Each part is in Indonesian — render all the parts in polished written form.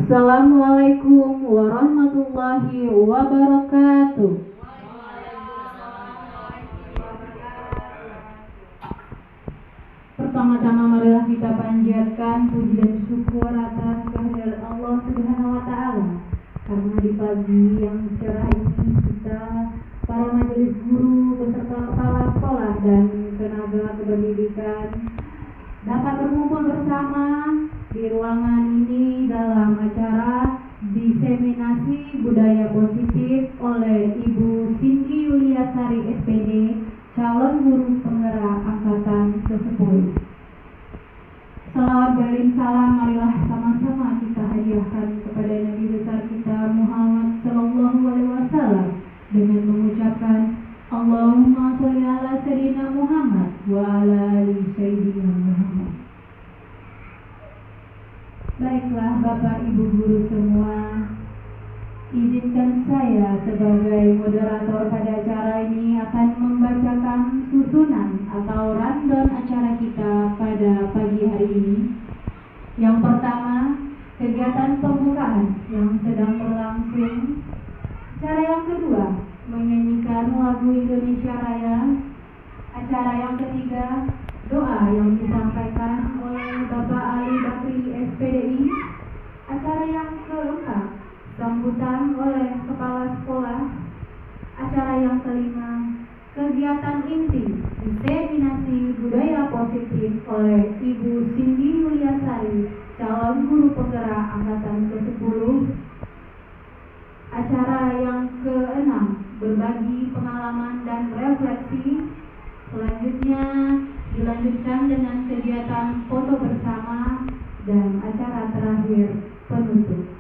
Assalamualaikum warahmatullahi wabarakatuh. Pertama-tama marilah kita panjatkan puji dan syukur atas kehadirat Allah Subhanahu wa taala. Karena di pagi yang cerah ini kita para majelis guru beserta kepala sekolah dan tenaga kependidikan dapat berkumpul bersama di ruangan ini dalam acara diseminasi budaya positif oleh Ibu Cindy Yuliasari SPD, calon guru penggerak angkatan ke-10. Salawat beriring salam marilah sama-sama kita hadiahkan kepada Nabi besar kita Muhammad Sallallahu Alaihi Wasallam dengan mengucapkan Allahumma sholli ala sayyidina Muhammad wa ala ali sayyidina Muhammad. Baiklah Bapak Ibu guru semua, izinkan saya sebagai moderator pada acara ini akan membacakan susunan atau rundown acara kita pada pagi hari ini. Yang pertama, kegiatan pembukaan yang sedang berlangsung. Acara yang kedua, menyanyikan lagu Indonesia Raya. Acara yang ketiga, doa yang disampaikan oleh Bapak Ali Bakri SPDI. Acara yang keempat, sambutan oleh kepala sekolah. Acara yang kelima, kegiatan inti diseminasi budaya positif oleh Ibu Cindy Yuliasari, calon guru penggerak angkatan ke-10. Acara yang keenam, berbagi pengalaman dan refleksi. Selanjutnya dilanjutkan dengan kegiatan foto bersama dan acara terakhir penutup.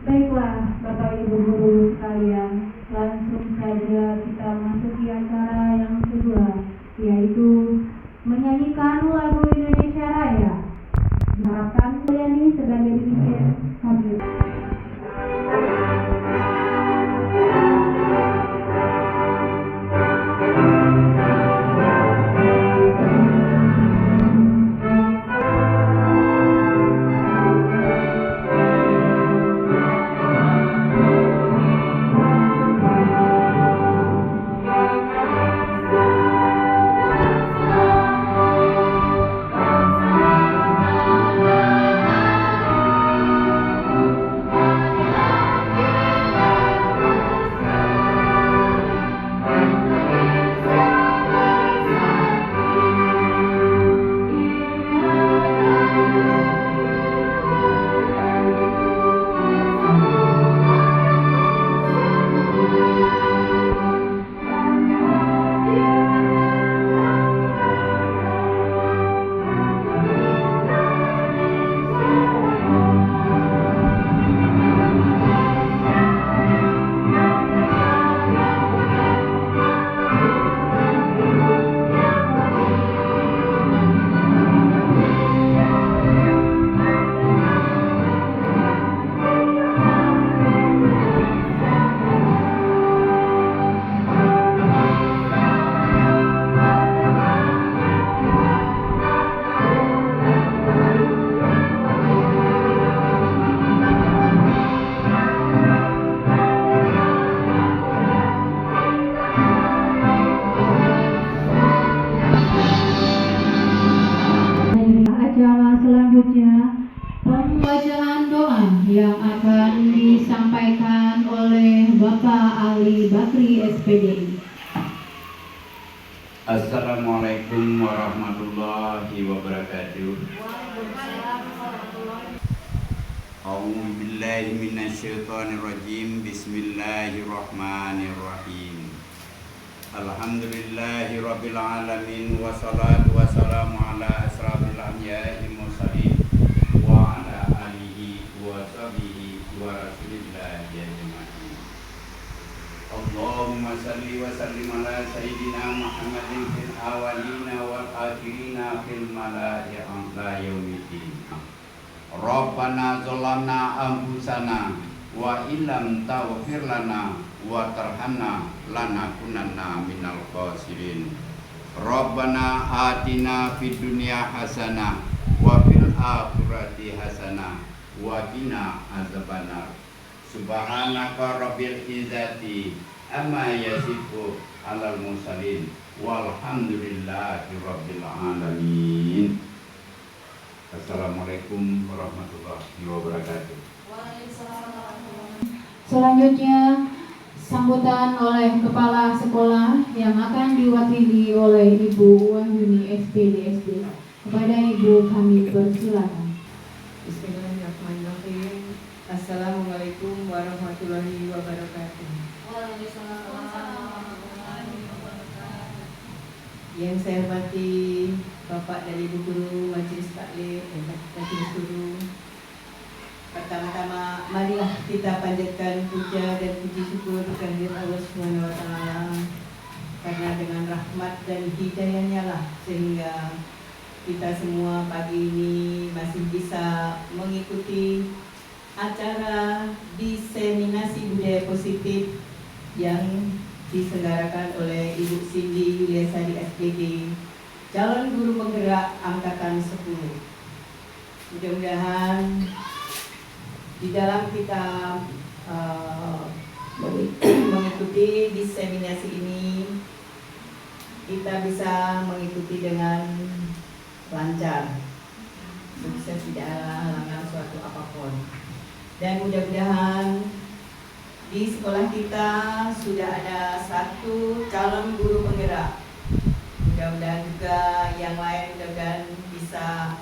Baiklah Bapak Ibu guru sekalian, langsung saja kita masuki acara yang kedua, yaitu menyanyikan lagu Indonesia Raya. Diharapkan Mulyani sebagai pemimpin hadir. Pembacaan doa yang akan disampaikan oleh Bapak Ali Bakri SPD. Assalamualaikum warahmatullahi wabarakatuh. A'udzu billahi minasyaitonir rajim. Bismillahirrahmanirrahim. Alhamdulillahi rabbil alamin, wassalatu wassalamu ala asrafil anbiya'i mursalin wa ala alihi wa sahbihi wa rasulillahi ajma'in. Allahumma salli wa sallim ala sayyidina Muhammadin fil awwalina wal akhirina fil mala'i ila yaumiddin. Rabbana zalamna anfusana wa illam taghfir lana wa tarhamna lanakunanna minal khasirin. Rabbana atina fid dunya hasanah wa fil akhirati akhirati hasanah wa qina azabannar. Subhanaka rabbil izzati amma yasifu alal mursalin walhamdulillahi rabbil alamin. Assalamualaikum warahmatullahi wabarakatuh. Selanjutnya sambutan oleh kepala sekolah yang akan diwakili oleh Ibu Wahyuni SPD SD. Kepada Ibu kami persilakan. Bismillahirrahmanirrahim. Assalamualaikum warahmatullahi wabarakatuh. Yang saya hormati Bapak dan Ibu Guru Majelis Taklim dan Majelis Guru. Pertama-tama marilah kita panjatkan puja dan puji syukur kehadirat Allah Subhanahu wa taala, karena dengan rahmat dan hidayahnya lah sehingga kita semua pagi ini masih bisa mengikuti acara diseminasi budaya positif yang diselenggarakan oleh Ibu Cindy Yuliasari SPD, calon guru penggerak angkatan 10. Mudah-mudahan di dalam kita mengikuti diseminasi ini, kita bisa mengikuti dengan lancar, sukses, tidak ada halangan suatu apapun. Dan mudah-mudahan di sekolah kita sudah ada 1 calon guru penggerak. Mudah-mudahan juga yang lain mudah-mudahan bisa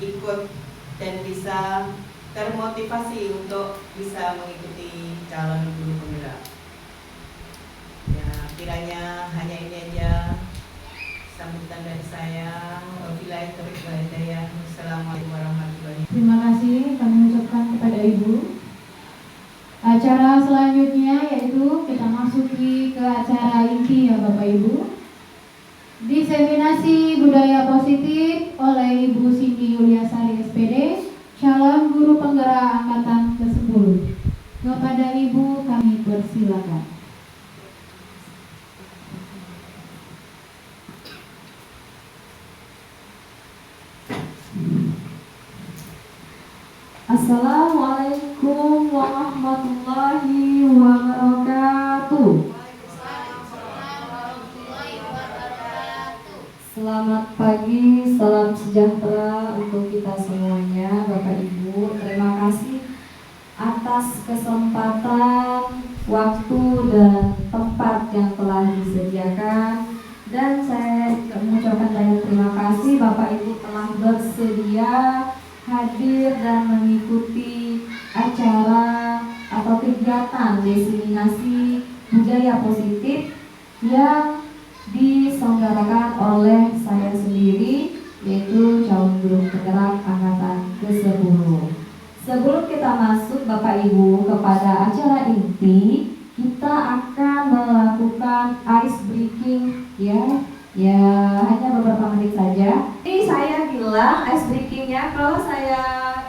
ikut dan bisa termotivasi untuk bisa mengikuti calon guru penggerak. Ya, kiranya hanya ini aja sambutan dari saya. Wabillahi taufiq wal hidayah. Wassalamualaikum warahmatullahi wabarakatuh. Terima kasih kami ucapkan kepada Ibu. Acara selanjutnya yaitu kita masuki ke acara inti ya Bapak Ibu. Diseminasi budaya positif oleh Ibu Cindy Yuliasari SPD, calon guru penggerak angkatan ke-10. Kepada Ibu kami persilakan. Assalamualaikum warahmatullahi wabarakatuh. Selamat pagi, salam sejahtera untuk kita semuanya, Bapak Ibu. Terima kasih atas kesempatan, waktu, dan tempat yang telah disediakan. Dan saya mengucapkan banyak terima kasih Bapak Ibu telah bersedia hadir dan mengikuti acara atau kegiatan diseminasi budaya positif yang diselenggarakan oleh saya sendiri, yaitu calon guru penggerak angkatan ke-10. Sebelum kita masuk Bapak Ibu kepada acara inti, kita akan melakukan ice breaking ya hanya beberapa menit saja. Ini saya bilang ice breakingnya, kalau saya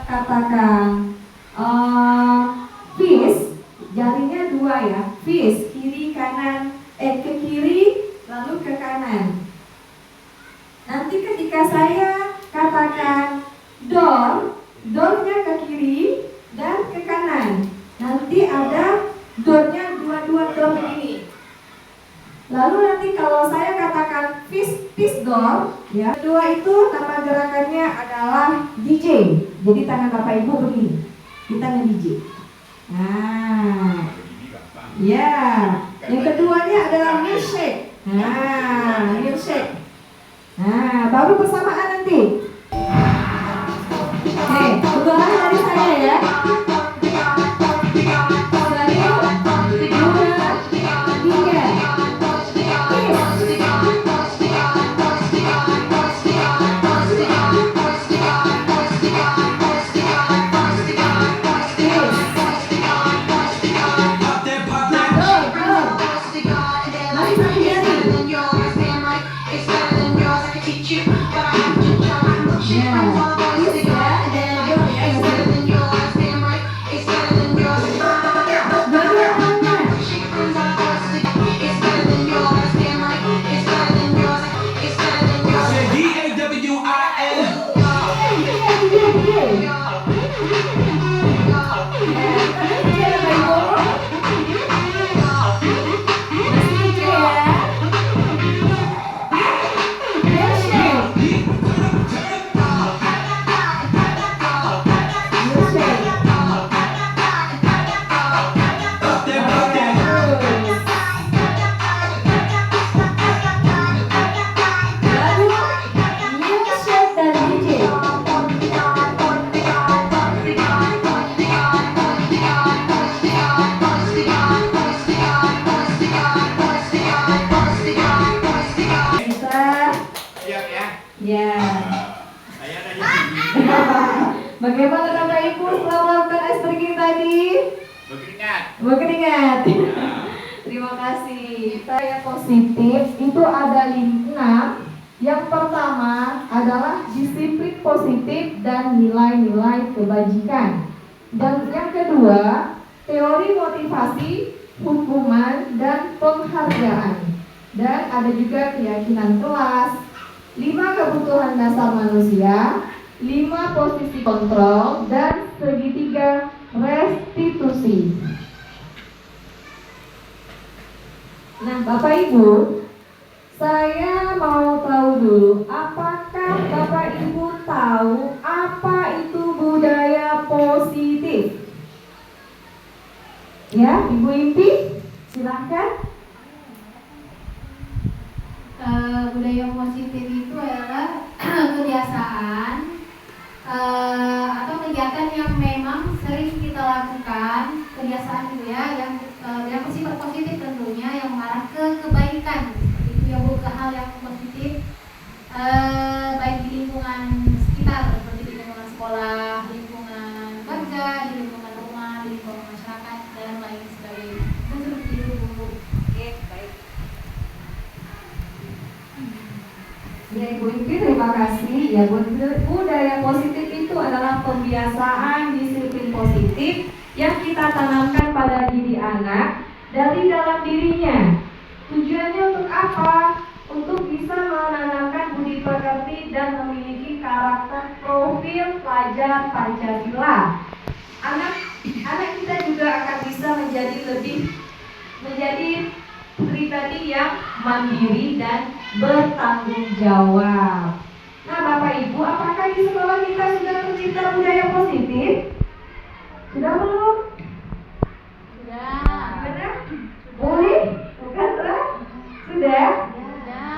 katakan fish, jarinya 2 ya, fish kiri kanan, ke kiri lalu ke kanan. Nanti ketika saya katakan doornya ke kiri dan ke kanan, nanti ada doornya dua door begini. Lalu nanti kalau saya katakan fish door, ya, kedua itu nama gerakannya adalah DJ. Jadi tangan Bapak Ibu begini, kita nge-DJ. Nah, ya, yang keduanya adalah milkshake. Nah, milkshake. Nah, baru bersamaan nanti. Oke, ulangan dari saya ya. 1, 2, 3. Bagaimana Bapak Ibu setelah melakukan ice breaking tadi? Berkeringat. Terima kasih. Saya positif itu ada 6. Yang pertama adalah disiplin positif dan nilai-nilai kebajikan. Dan yang kedua, teori motivasi, hukuman, dan penghargaan. Dan ada juga keyakinan kelas, 5 kebutuhan dasar manusia, 5 posisi kontrol, dan segitiga restitusi. Nah, Bapak Ibu, saya mau tahu dulu, apakah Bapak Ibu tahu apa itu budaya positif? Ya, Ibu Impi, silahkan. Budaya positif itu adalah kebiasaan atau kegiatan yang memang sering kita lakukan, kebiasaan itu ya, yang bersifat positif tentunya, yang mengarah ke kebaikan, itu ya Bu, ke hal yang positif, baik di lingkungan sekitar seperti di lingkungan sekolah, lingkungan kerja, di lingkungan rumah, di lingkungan masyarakat dan lain sebagainya. Itu seperti itu Bu. Oke, baik. Ya Ibu Impi, terima kasih. Ya, budaya positif itu adalah pembiasaan disiplin positif yang kita tanamkan pada diri anak dari dalam dirinya. Tujuannya untuk apa? Untuk bisa menanamkan budi pekerti dan memiliki karakter profil pelajar Pancasila. Anak kita juga akan bisa menjadi pribadi yang mandiri dan bertanggung jawab. Nah, Bapak Ibu, apakah di sekolah kita sudah tercipta budaya positif? Sudah belum? Sudah. Gimana? Boleh? Bukan? Sudah?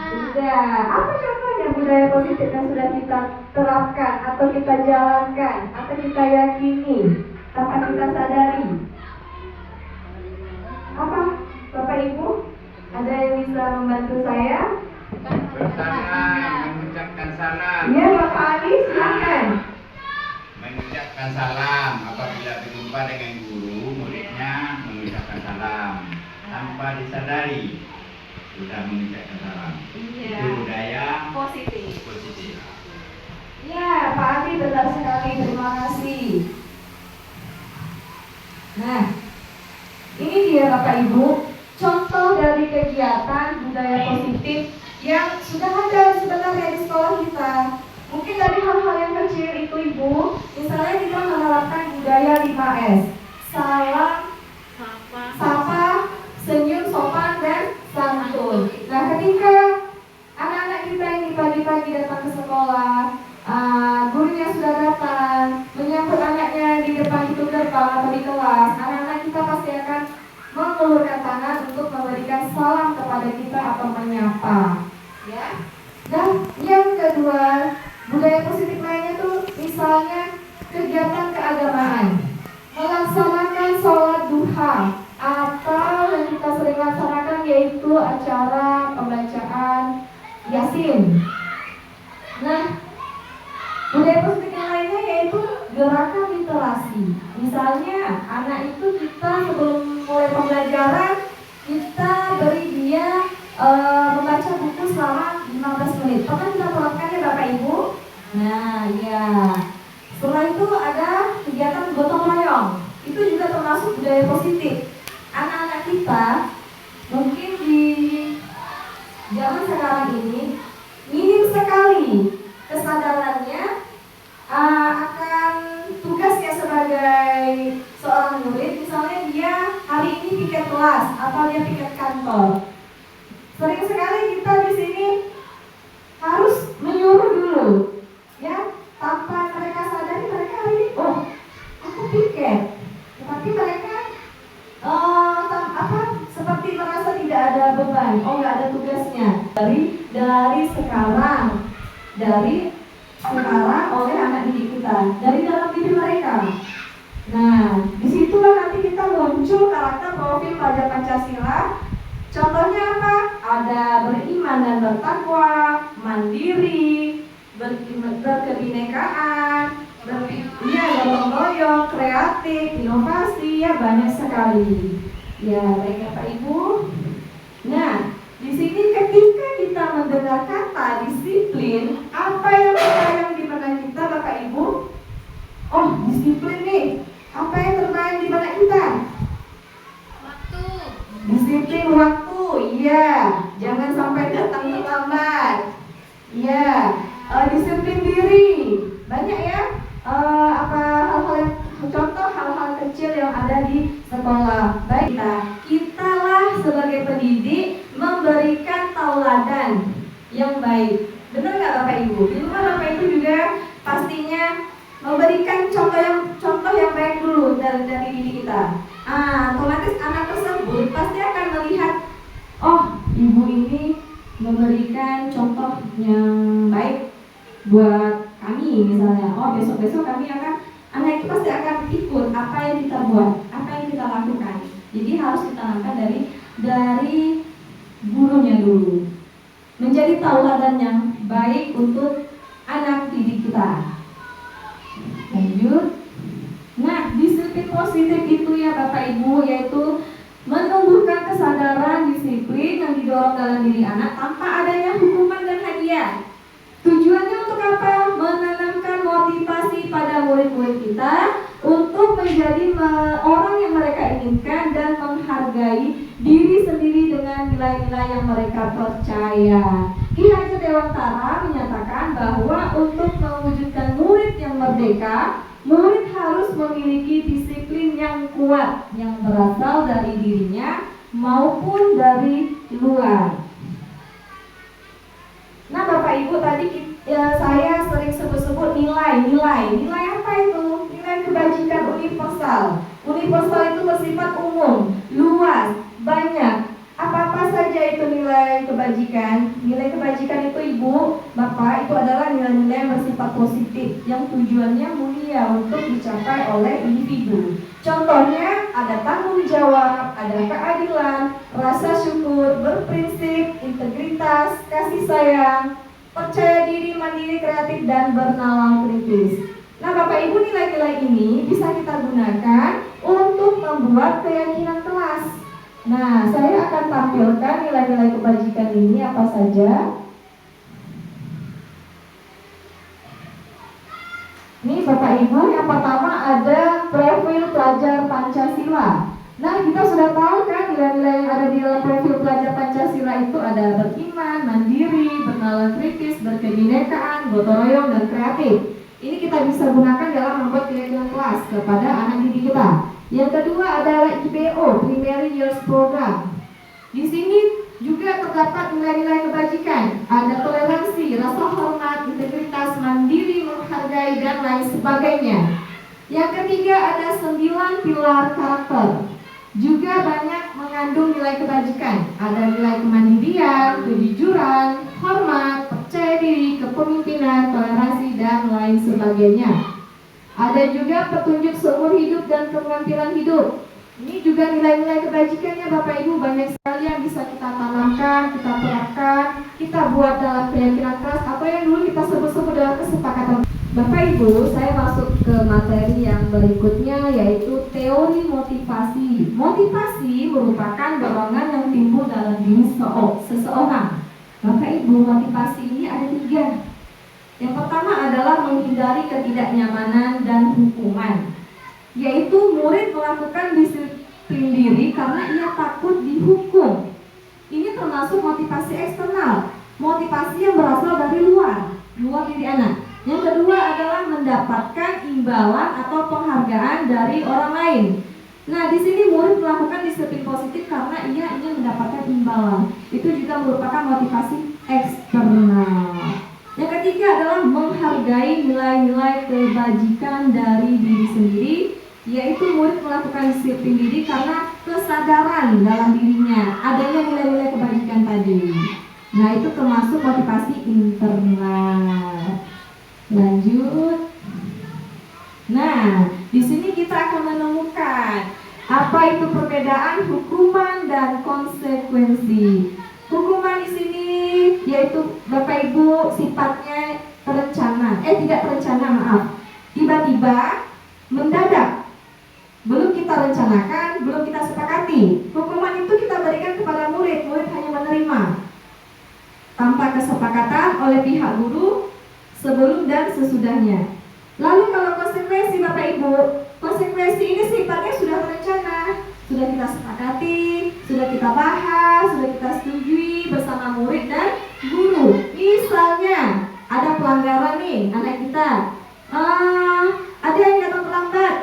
Sudah. Apa contohnya budaya positif yang sudah kita terapkan atau kita jalankan atau kita yakini tanpa kita sadari? Apa, Bapak Ibu? Ada yang bisa membantu saya? Bersalam, mengucapkan salam. Iya, Bapak Ali, silakan. Mengucapkan salam apabila berjumpa dengan guru, muridnya mengucapkan salam tanpa disadari sudah mengucapkan salam. Iya. Itu budaya Positif. positif. Ya, Pak Ali, benar sekali. Terima kasih. Nah, ini dia Bapak Ibu, contoh dari kegiatan budaya positif yang sudah ada sebenarnya di sekolah kita. Mungkin dari hal-hal yang kecil itu Ibu, misalnya kita menerapkan budaya 5S. Salam, sapa, senyum, sopan, dan santun. Nah, ketika anak-anak kita ini pagi-pagi datang ke sekolah, gurunya sudah datang, menyambut anaknya di depan pintu gerbang atau di kelas, anak-anak kita pasti akan mengulurkan tangan untuk memberikan salam kepada kita atau menyapa. Ya. Dan yang kedua, budaya positif lainnya tuh misalnya kegiatan keagamaan, melaksanakan sholat duha, atau yang kita sering laksanakan yaitu acara pembacaan Yasin. Nah, budaya positif yang lainnya yaitu gerakan literasi. Misalnya anak itu kita sebelum mulai pembelajaran kita beri dia membaca buku selama 15 menit. Pernah kita terapkan ya Bapak Ibu? Nah, ya. Setelah itu ada kegiatan gotong royong. Itu juga termasuk budaya positif. Anak-anak kita mungkin di zaman sekarang ini minim sekali kesadarannya akan tugasnya sebagai seorang murid. Misalnya dia hari ini piket kelas atau dia piket kantor. Sering sekali kita di sini harus menyuruh dulu, ya, tanpa mereka sadari mereka hari ini, oh, aku piket, tetapi mereka seperti merasa tidak ada beban, oh nggak ada tugasnya. Dari sekarang oleh anak didik kita, dari dalam diri mereka. Nah, disitulah nanti kita muncul karakter profil pelajar Pancasila. Contohnya apa? Ada beriman dan bertakwa, mandiri, berkebinekaan, royong, kreatif, inovasi, ya banyak sekali. Ya, baik Bapak Ibu. Nah, di sini ketika kita mendengar kata disiplin, apa yang terbayang di benak kita Bapak Ibu? Oh, disiplin nih. Apa yang terbayang di benak kita? Waktu. Disiplin waktu, iya. Jangan sampai datang terlambat. Iya. Disiplin diri. Banyak ya. Contoh hal-hal kecil yang ada di sekolah. Baik, kitalah sebagai pendidik memberikan tauladan yang baik. Benar nggak Bapak Ibu? Di rumah Bapak Ibu juga pastinya memberikan contoh yang baik dulu dari diri kita. Otomatis anak tersebut pasti akan melihat, oh ibu ini memberikan contoh yang baik buat kami misalnya. Oh besok-besok anak itu pasti akan ikut apa yang kita buat, apa yang kita lakukan. Jadi harus ditanamkan dari gurunya dulu. Menjadi tauladan yang baik untuk anak didik kita. Lanjut. Nah, disiplin positif itu ya Bapak Ibu, yaitu menumbuhkan kesadaran disiplin yang didorong dalam diri anak tanpa adanya hukuman dan hadiah. Tujuannya untuk apa? Menanamkan motivasi pada murid-murid kita untuk menjadi orang yang mereka inginkan dan menghargai diri sendiri dengan nilai-nilai yang mereka percaya. Ki Hajar Dewantara menyatakan bahwa untuk mewujudkan murid yang merdeka, murid harus memiliki disiplin yang kuat yang berasal dari dirinya maupun dari luar. Nah Bapak Ibu, tadi saya sering sebut-sebut nilai apa itu? Nilai kebajikan universal. Universal itu bersifat umum, luas, banyak. Apa-apa saja itu nilai kebajikan. Nilai kebajikan itu Ibu, Bapak, itu adalah nilai-nilai yang bersifat positif, yang tujuannya mulia untuk dicapai oleh individu. Contohnya ada tanggung jawab, ada keadilan, rasa syukur, berprinsip, integritas, kasih sayang, percaya diri, mandiri, kreatif, dan bernalar kritis. Nah Bapak Ibu, nilai-nilai ini bisa kita gunakan untuk membuat keyakinan kelas. Nah, saya akan tampilkan nilai-nilai kebajikan ini apa saja. Ini Bapak Ibu, yang pertama ada profil pelajar Pancasila. Nah, kita sudah tahu kan nilai-nilai yang ada di dalam profil pelajar Pancasila itu ada beriman, mandiri, bernalar kritis, berkebinekaan, gotong royong, dan kreatif. Ini kita bisa gunakan dalam membuat keyakinan kelas kepada anak didik kita. Yang kedua adalah IPO, Primary Years Program. Di sini juga terdapat nilai-nilai kebajikan, ada toleransi, rasa hormat, integritas, mandiri, menghargai, dan lain sebagainya. Yang ketiga ada 9 pilar karakter. Juga banyak mengandung nilai kebajikan, ada nilai kemandirian, kejujuran, hormat, percaya diri, kepemimpinan, toleransi, dan lain sebagainya. Ada juga petunjuk seumur hidup dan keterampilan hidup. Ini juga nilai-nilai kebajikannya Bapak Ibu, banyak sekali yang bisa kita tanamkan, kita terapkan, kita buat dalam keyakinan kelas atau yang dulu kita sebut-sebut dalam kesepakatan. Bapak Ibu, saya masuk ke materi yang berikutnya, yaitu teori motivasi. Motivasi merupakan dorongan yang timbul dalam diri seseorang. Bapak Ibu, motivasi ini ada 3. Yang pertama adalah menghindari ketidaknyamanan dan hukuman, yaitu murid melakukan disiplin diri karena ia takut dihukum. Ini termasuk motivasi eksternal, motivasi yang berasal dari luar diri anak. Yang kedua adalah mendapatkan imbalan atau penghargaan dari orang lain. Nah, di sini murid melakukan disiplin positif karena ia ingin mendapatkan imbalan. Itu juga merupakan motivasi eksternal. Yang ketiga adalah menghargai nilai-nilai kebajikan dari diri sendiri, yaitu murid melakukan disiplin diri karena kesadaran dalam dirinya adanya nilai-nilai kebajikan tadi. Nah, itu termasuk motivasi internal. Lanjut. Nah, di sini kita akan menemukan apa itu perbedaan hukuman dan konsekuensi. Hukuman di sini yaitu Bapak Ibu sifatnya tidak terencana, tiba-tiba, mendadak. oleh pihak guru sebelum dan sesudahnya. Lalu kalau konsekuensi Bapak Ibu, konsekuensi ini sifatnya sudah terencana, sudah kita sepakati, sudah kita bahas, sudah kita setujui bersama murid dan guru. Misalnya ada pelanggaran nih anak kita, ada yang datang terlambat.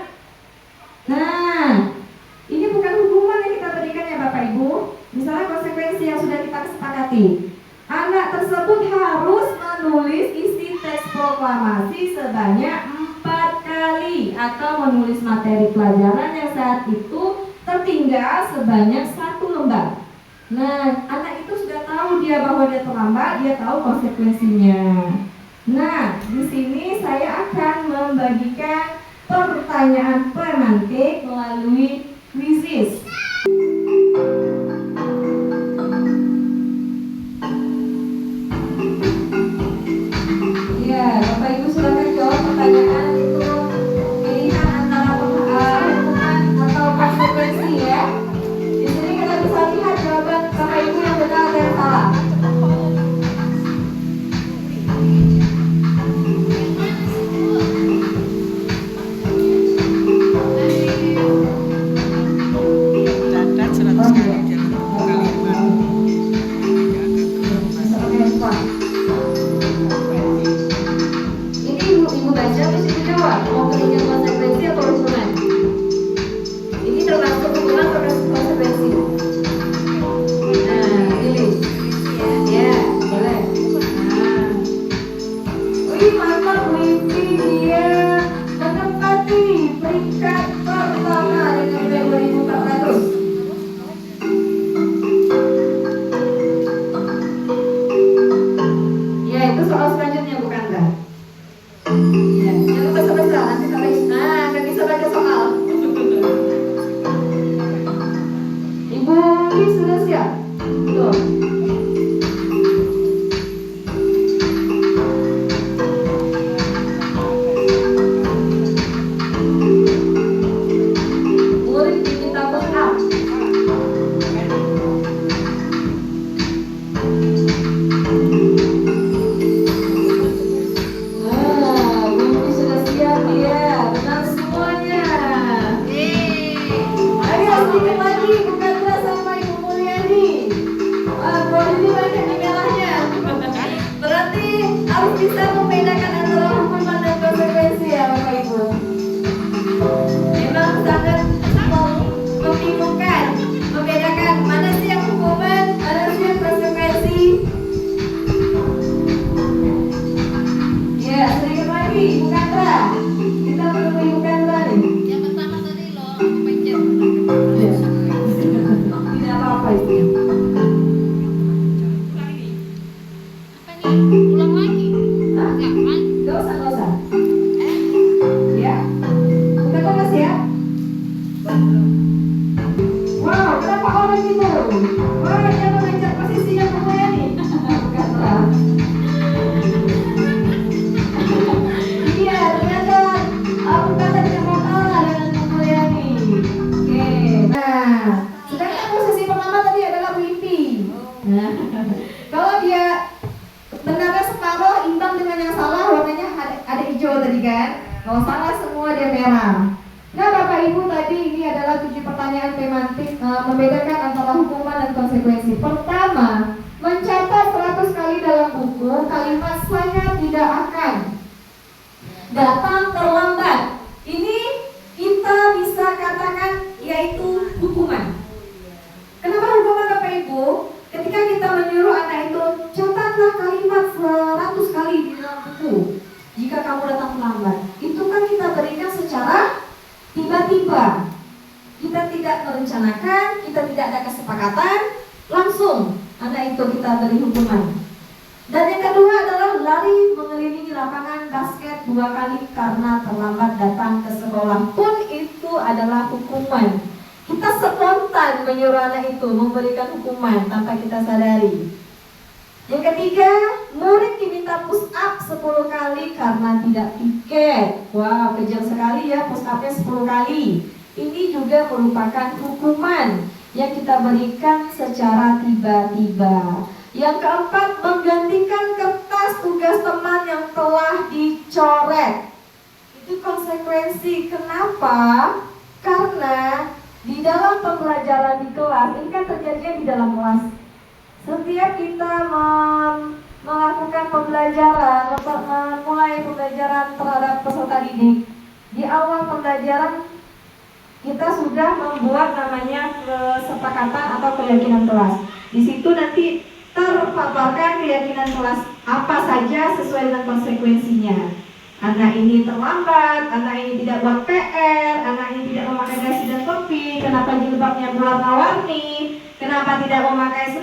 Nah, ini bukan hukuman yang kita berikan ya Bapak Ibu. Misalnya konsekuensi yang sudah kita sepakati, anak tersebut harus menulis isi teks proklamasi sebanyak 4 kali atau menulis materi pelajaran yang saat itu tertinggal sebanyak 1 lembar. Nah, anak itu sudah tahu dia bahwa dia terlambat, dia tahu konsekuensinya. Nah, di sini saya akan membagikan pertanyaan pemantik melalui quizzes. Ya, Bapak Ibu silakan jawab pertanyaan itu pilihan antara hukuman atau konsekuensi ya. Di sini kita bisa lihat jawaban Bapak Ibu yang benar dan yang salah. Kalau salah semua dia merah. Nah Bapak Ibu tadi ini adalah 7 pertanyaan tematik membedakan antara hukuman dan konsekuensi. Pertama, mencatat 100 kali dalam buku kalimat saya tidak akan datang terlambat. Ini kita bisa katakan yaitu hukuman. Kenapa hukuman Bapak Ibu? Ketika kita menyuruh anak itu catatlah kalimat 100 kali di dalam buku jika kamu datang terlambat, itu kan kita berikan secara tiba-tiba. Kita tidak merencanakan, kita tidak ada kesepakatan, langsung anak itu kita beri hukuman. Dan yang kedua adalah lari mengelilingi lapangan basket 2 kali karena terlambat datang ke sekolah, pun itu adalah hukuman. Kita spontan menyuruh anak itu memberikan hukuman tanpa kita sadari. Yang ketiga, murid diminta push up 10 kali karena tidak piket. Wow, kejam sekali ya, push up-nya 10 kali. Ini juga merupakan hukuman yang kita berikan secara tiba-tiba. Yang keempat, menggantikan kertas tugas teman yang telah dicoret. Itu konsekuensi. Kenapa? Karena di dalam pembelajaran di kelas, ini kan terjadinya di dalam kelas. Setiap kita melakukan pembelajaran, memulai pembelajaran terhadap peserta didik, di awal pembelajaran kita sudah membuat namanya kesepakatan atau keyakinan kelas. Di situ nanti terpaparkan keyakinan kelas apa saja sesuai dengan konsekuensinya. Anak ini terlambat, anak ini tidak buat PR, anak ini tidak memakai dasi dan topi, kenapa jilbabnya berwarna-warni, kenapa tidak memakai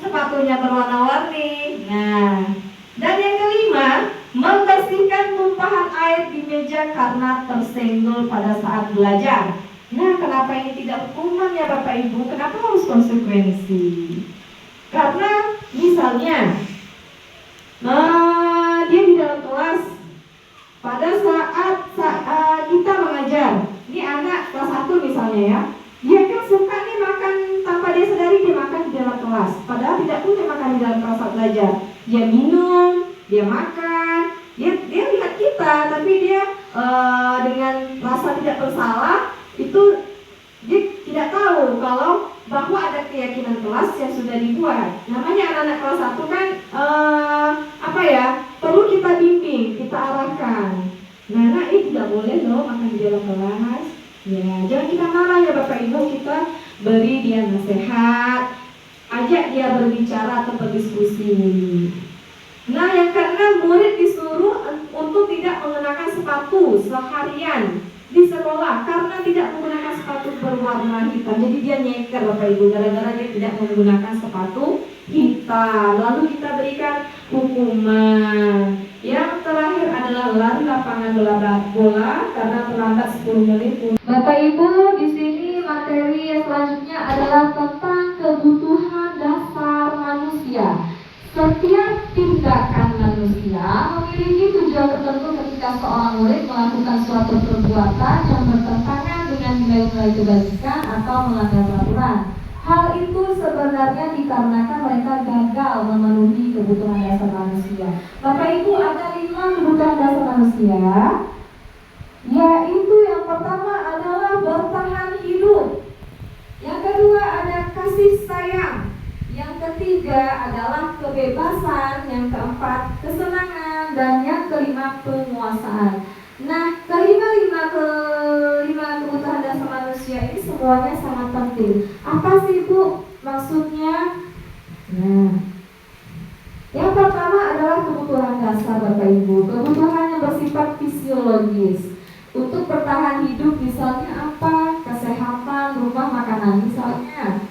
sepatunya berwarna-warni. Nah, dan yang kelima, membersihkan tumpahan air di meja karena tersenggol pada saat belajar. Nah, kenapa ini tidak hukuman ya Bapak Ibu? Kenapa harus konsekuensi? Karena misalnya dia di dalam kelas pada saat kita mengajar, ini anak kelas 1 misalnya ya, dia kan suka nih makan tanpa dia sadari, dia makan di dalam kelas, padahal tidak punya makan di dalam kelas saat belajar. Dia minum, dia makan, dia lihat kita, tapi dia dengan rasa tidak bersalah itu dia tidak tahu kalau bahwa ada keyakinan kelas yang sudah dibuat. Namanya anak-anak kelas 1 kan perlu kita bimbing, kita arahkan. Nah, ini tidak boleh loh makan di dalam kelas. Ya, jangan kita marah ya Bapak Ibu, kita beri dia nasihat, ajak dia berbicara atau berdiskusi. Nah, yang keenam, murid disuruh untuk tidak mengenakan sepatu seharian di sekolah karena tidak menggunakan sepatu berwarna hitam. Jadi dia nyeker Bapak Ibu gara-gara dia tidak menggunakan sepatu hitam. Lalu kita berikan hukuman. Yang terakhir adalah lari lapangan bola karena terlambat 10 menit. Bapak Ibu, di sini materi yang selanjutnya adalah tentang kebutuhan dasar manusia. Setiap tindakan manusia memiliki tujuan tertentu ketika seorang murid melakukan suatu perbuatan yang bertentangan dengan nilai-nilai kebajikan atau melanggar peraturan. Hal itu sebenarnya dikarenakan mereka gagal memenuhi kebutuhan dasar manusia. Bapak Ibu, ada 5 kebutuhan dasar manusia, yaitu yang pertama adalah bertahan hidup, yang kedua ada kasih sayang, yang ketiga adalah kebebasan, yang keempat kesenangan, dan yang kelima penguasaan. Nah, kelima kebutuhan dasar manusia ini semuanya sangat penting. Apa sih Bu maksudnya? Nah, yang pertama adalah kebutuhan dasar Bapak Ibu, kebutuhan yang bersifat fisiologis. Untuk bertahan hidup misalnya apa? Kesehatan, rumah, makanan. Misalnya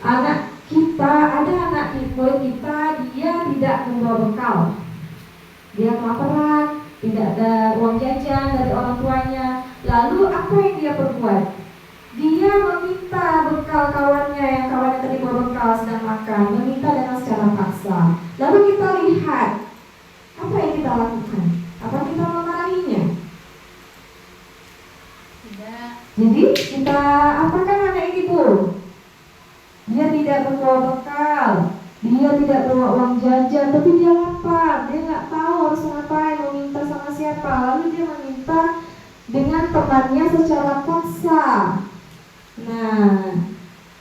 anak kita, ada anak kita, dia tidak membawa bekal, dia kelaparan, tidak ada uang jajan dari orang tuanya. Lalu apa yang dia perbuat? Dia meminta bekal kawannya, yang kawannya tadi bawa bekal sedang makan, meminta dengan secara paksa. Lalu kita lihat apa yang kita lakukan? Apa kita memarahinya? Tidak. Jadi kita apakan anak ini Bu? Dia tidak membawa bekal, dia tidak bawa uang jajan, tapi dia lapar, dia nggak tahu harus ngapain, mau minta sama siapa. Lalu dia meminta dengan temannya secara paksa. Nah,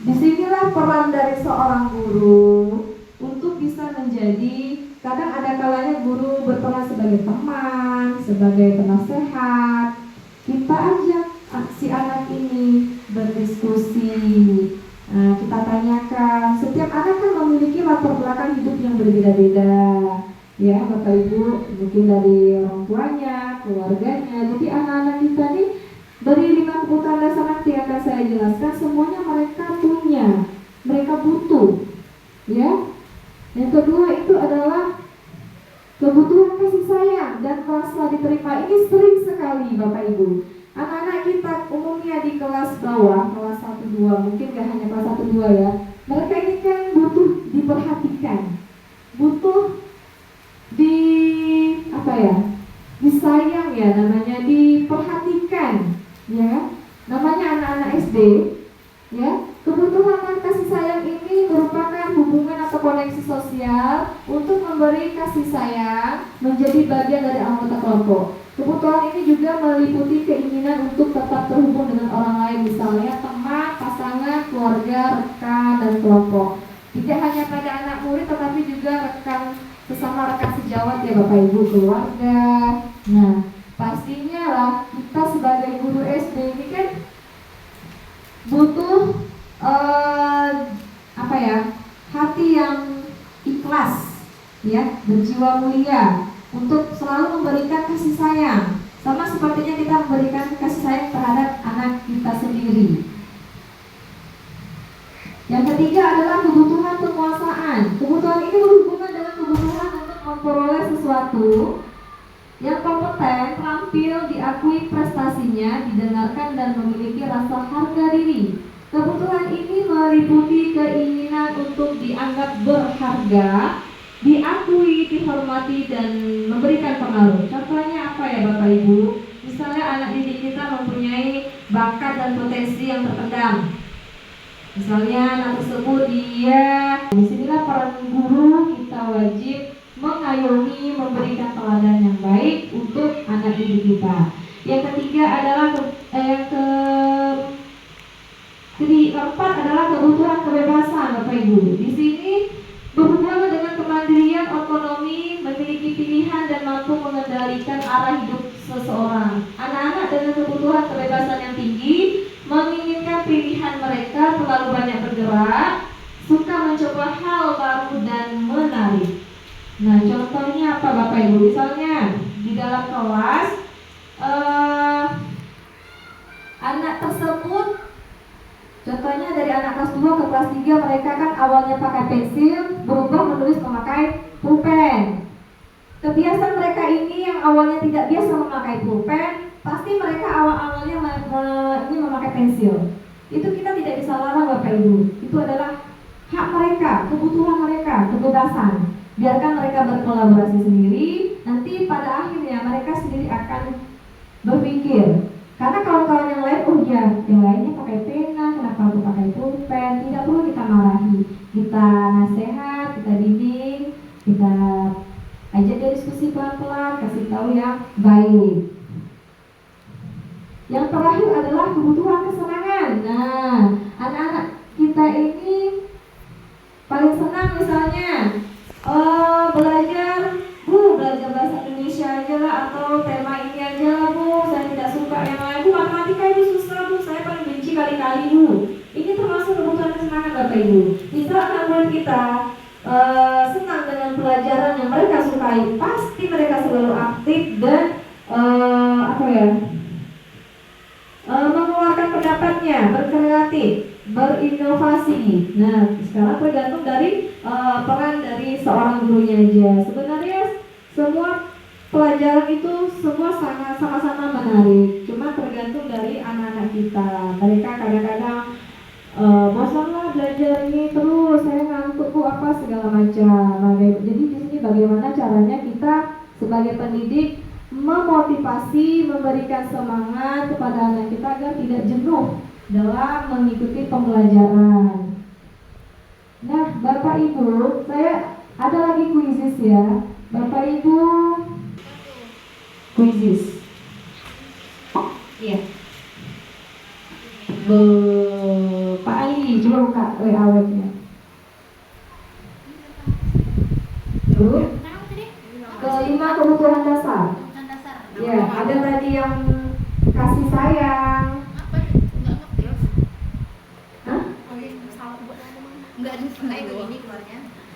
disinilah peran dari seorang guru untuk bisa menjadi, kadang ada kalanya guru berperan sebagai teman, sebagai penasehat. Kita ajak si anak ini berdiskusi. Nah, kita tanyakan, setiap anak kan memiliki latar belakang hidup yang berbeda-beda, ya Bapak Ibu, mungkin dari orang tuanya, keluarganya. Jadi anak-anak kita nih dari 5 kebutuhan dasar nanti akan saya jelaskan, semuanya mereka punya, mereka butuh, ya. Yang kedua itu adalah kebutuhan kasih sayang dan rasa diterima. Ini sering sekali Bapak Ibu. Anak-anak kita umumnya di kelas bawah, kelas 1-2, mungkin gak hanya kelas 1-2 ya. Mereka ini kan butuh diperhatikan, butuh disayang ya, namanya diperhatikan ya. Namanya anak-anak SD Ya, kebutuhan dan kasih sayang ini merupakan hubungan atau koneksi sosial untuk memberi kasih sayang menjadi bagian dari anggota kelompok. Kebutuhan ini juga meliputi keinginan untuk tetap terhubung dengan orang lain, misalnya teman, pasangan, keluarga, rekan, dan kelompok. Tidak hanya pada anak murid, tetapi juga rekan sesama rekan sejawat ya Bapak Ibu, keluarga. Nah, pastinya lah kita sebagai guru SD ini kan butuh hati yang ikhlas, ya, berjiwa mulia untuk selalu memberikan kasih sayang, sama sepertinya kita memberikan kasih sayang terhadap anak kita sendiri. Yang ketiga adalah kebutuhan penguasaan. Kebutuhan ini berhubungan dengan kebutuhan untuk memperoleh sesuatu yang kompeten, terampil, diakui prestasinya, didengarkan dan memiliki rasa harga diri. Kebutuhan ini meliputi keinginan untuk dianggap berharga, diakui, dihormati, dan memberikan pengaruh. Contohnya apa ya Bapak Ibu? Misalnya anak didik kita mempunyai bakat dan potensi yang terpendam. Misalnya anak tersebut disinilah peran guru kita wajib mengayomi, memberikan teladan yang baik untuk anak didik kita. Yang ketiga adalah keempat adalah kebutuhan kebebasan Bapak Ibu. Di sini berhubungan dengan kemandirian, otonomi, memiliki pilihan dan mampu mengendalikan arah hidup seseorang. Anak-anak dengan kebutuhan kebebasan yang tinggi menginginkan pilihan mereka, terlalu banyak bergerak, suka mencoba hal baru dan menarik. Nah, contohnya apa Bapak Ibu? Misalnya di dalam kelas anak tersebut, contohnya dari anak kelas 2 ke kelas 3, mereka kan awalnya pakai pensil, berubah menulis memakai pulpen. Kebiasaan mereka ini yang awalnya tidak biasa memakai pulpen, pasti mereka awal-awalnya ini memakai pensil. Itu kita tidak bisa larang Bapak Ibu. Itu adalah hak mereka, kebutuhan mereka, kebebasan. Biarkan mereka berkolaborasi sendiri, nanti pada akhirnya mereka sendiri akan berpikir. Karena kawan-kawan yang lain, oh ya, yang lainnya pakai pena, kenapa aku pakai pulpen? Tidak perlu kita marahi, kita nasihat, kita bimbing, kita ajak dia diskusi pelan-pelan, kasih tahu yang baik. Yang terakhir adalah kebutuhan kesenangan. Nah, anak-anak kita ini paling senang misalnya belajar bahasa Indonesia aja lah, atau tema ini aja lah Bu, saya tidak suka yang lain. Bu, matematika itu susah Bu, saya paling benci kali-kali Bu. Ini termasuk kebutuhan kesenangan Bapak Ibu. Misal anak murid kita senang dengan pelajaran yang mereka sukai, pasti mereka selalu aktif dan mengeluarkan pendapatnya, berkreatif, berinovasi. Nah, sekarang tergantung dari peran dari seorang gurunya aja. Sebenarnya semua pelajaran itu semua sama-sama menarik, cuma tergantung dari anak-anak kita. Mereka kadang-kadang bosan lah belajar ini terus, saya ngantuk Bu, apa segala macam. Jadi di sini bagaimana caranya kita sebagai pendidik memotivasi, memberikan semangat kepada anak kita agar tidak jenuh dalam mengikuti pembelajaran. Nah, Bapak Ibu, saya ada lagi kuisis ya. Bapak Ibu, kuisis. Iya. Pak Ali, coba buka WA-nya. Kelima, kebutuhan dasar. Ya, ada tadi yang kasih sayang. Hah?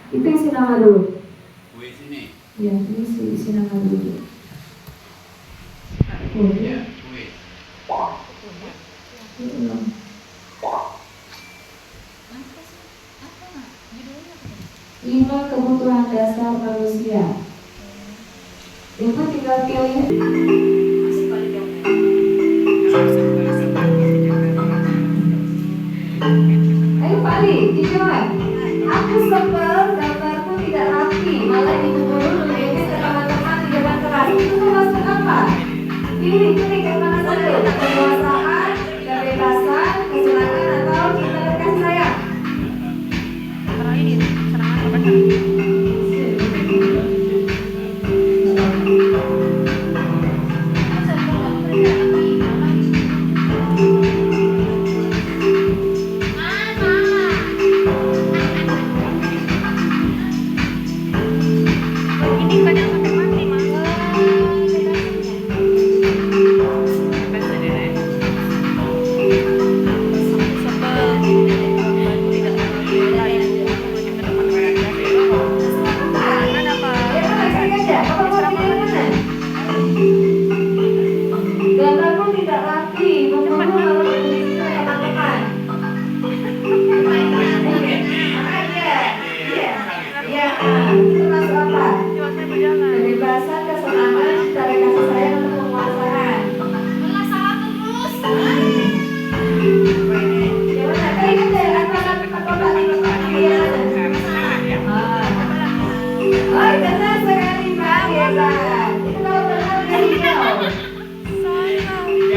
Itu isi nama dulu. Ya, ini isi nama dulu. Ya, Lima kebutuhan dasar manusia. Itu tinggal pilih. Ayo Pak Ali, dijawab. Aku sebel gambarku tidak rapi, malah ibu guru menunjukkan ke teman-teman di depan kelas. Itu termasuk apa? Pilih yang mana satu? Penguasaan, kebebasan, kesenangan, atau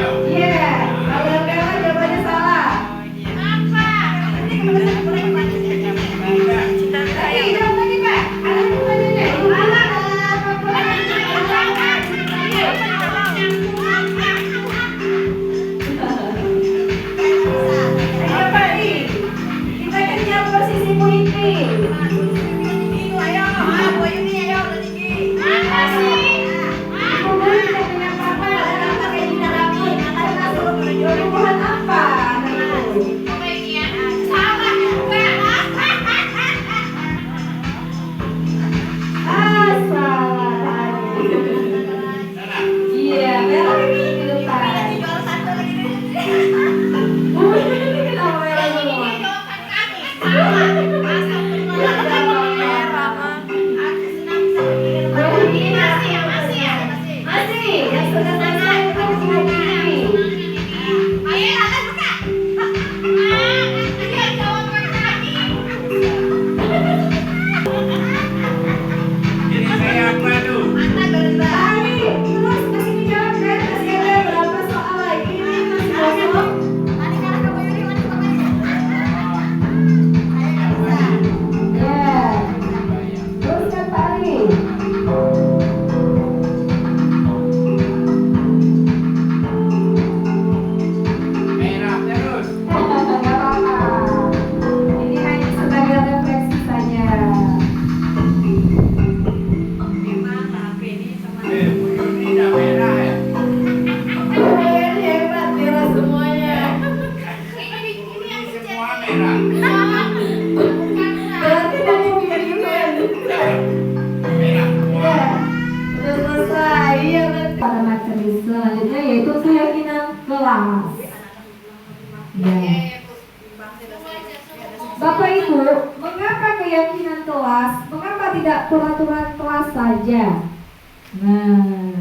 Iya, kalau Bella jawabannya salah. Lagi, jawab lagi Pak. Ada pertanyaannya. Ayo Pak nih, kita kejar posisi Bu Iti. Tumbuhan apa? Salah. Iya, merah ini di depan. Kenapa merah semua? Masih, yang sudah selesai itu Bu Iti. Ini saya apa tuh? Tadi, terus masih dijawab kan? Masih ada berapa soal lagi? Masih kosong. Ya, teruskan Pak Ali. Merah terus. Gak apa-apa. Ini hanya sebagai refleksi saja. Buyur ini udah merah ya. Kalian hebat, merah semuanya. Ini semua merah. Berarti dari pilihan. Merah semua. Ya, sudah selesai. Iya, betul. Pada materi selanjutnya yaitu keyakinan kelas. Ya. Bapak Ibu, mengapa keyakinan kelas? Mengapa tidak peraturan kelas saja? Nah,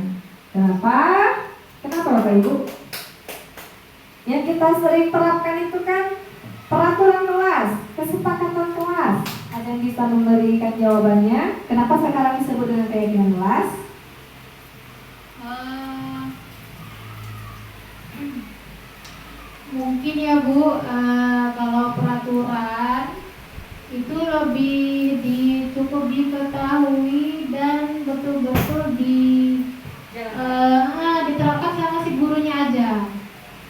kenapa? Kenapa Bapak Ibu? Yang kita sering terapkan itu kan peraturan kelas, kesepakatan kelas. Ada yang bisa memberikan jawabannya? Kenapa sekarang disebut dengan keyakinan kelas? Mungkin ya Bu, kalau peraturan itu lebih cukup diketahui dan betul-betul diterapkan sama si gurunya aja,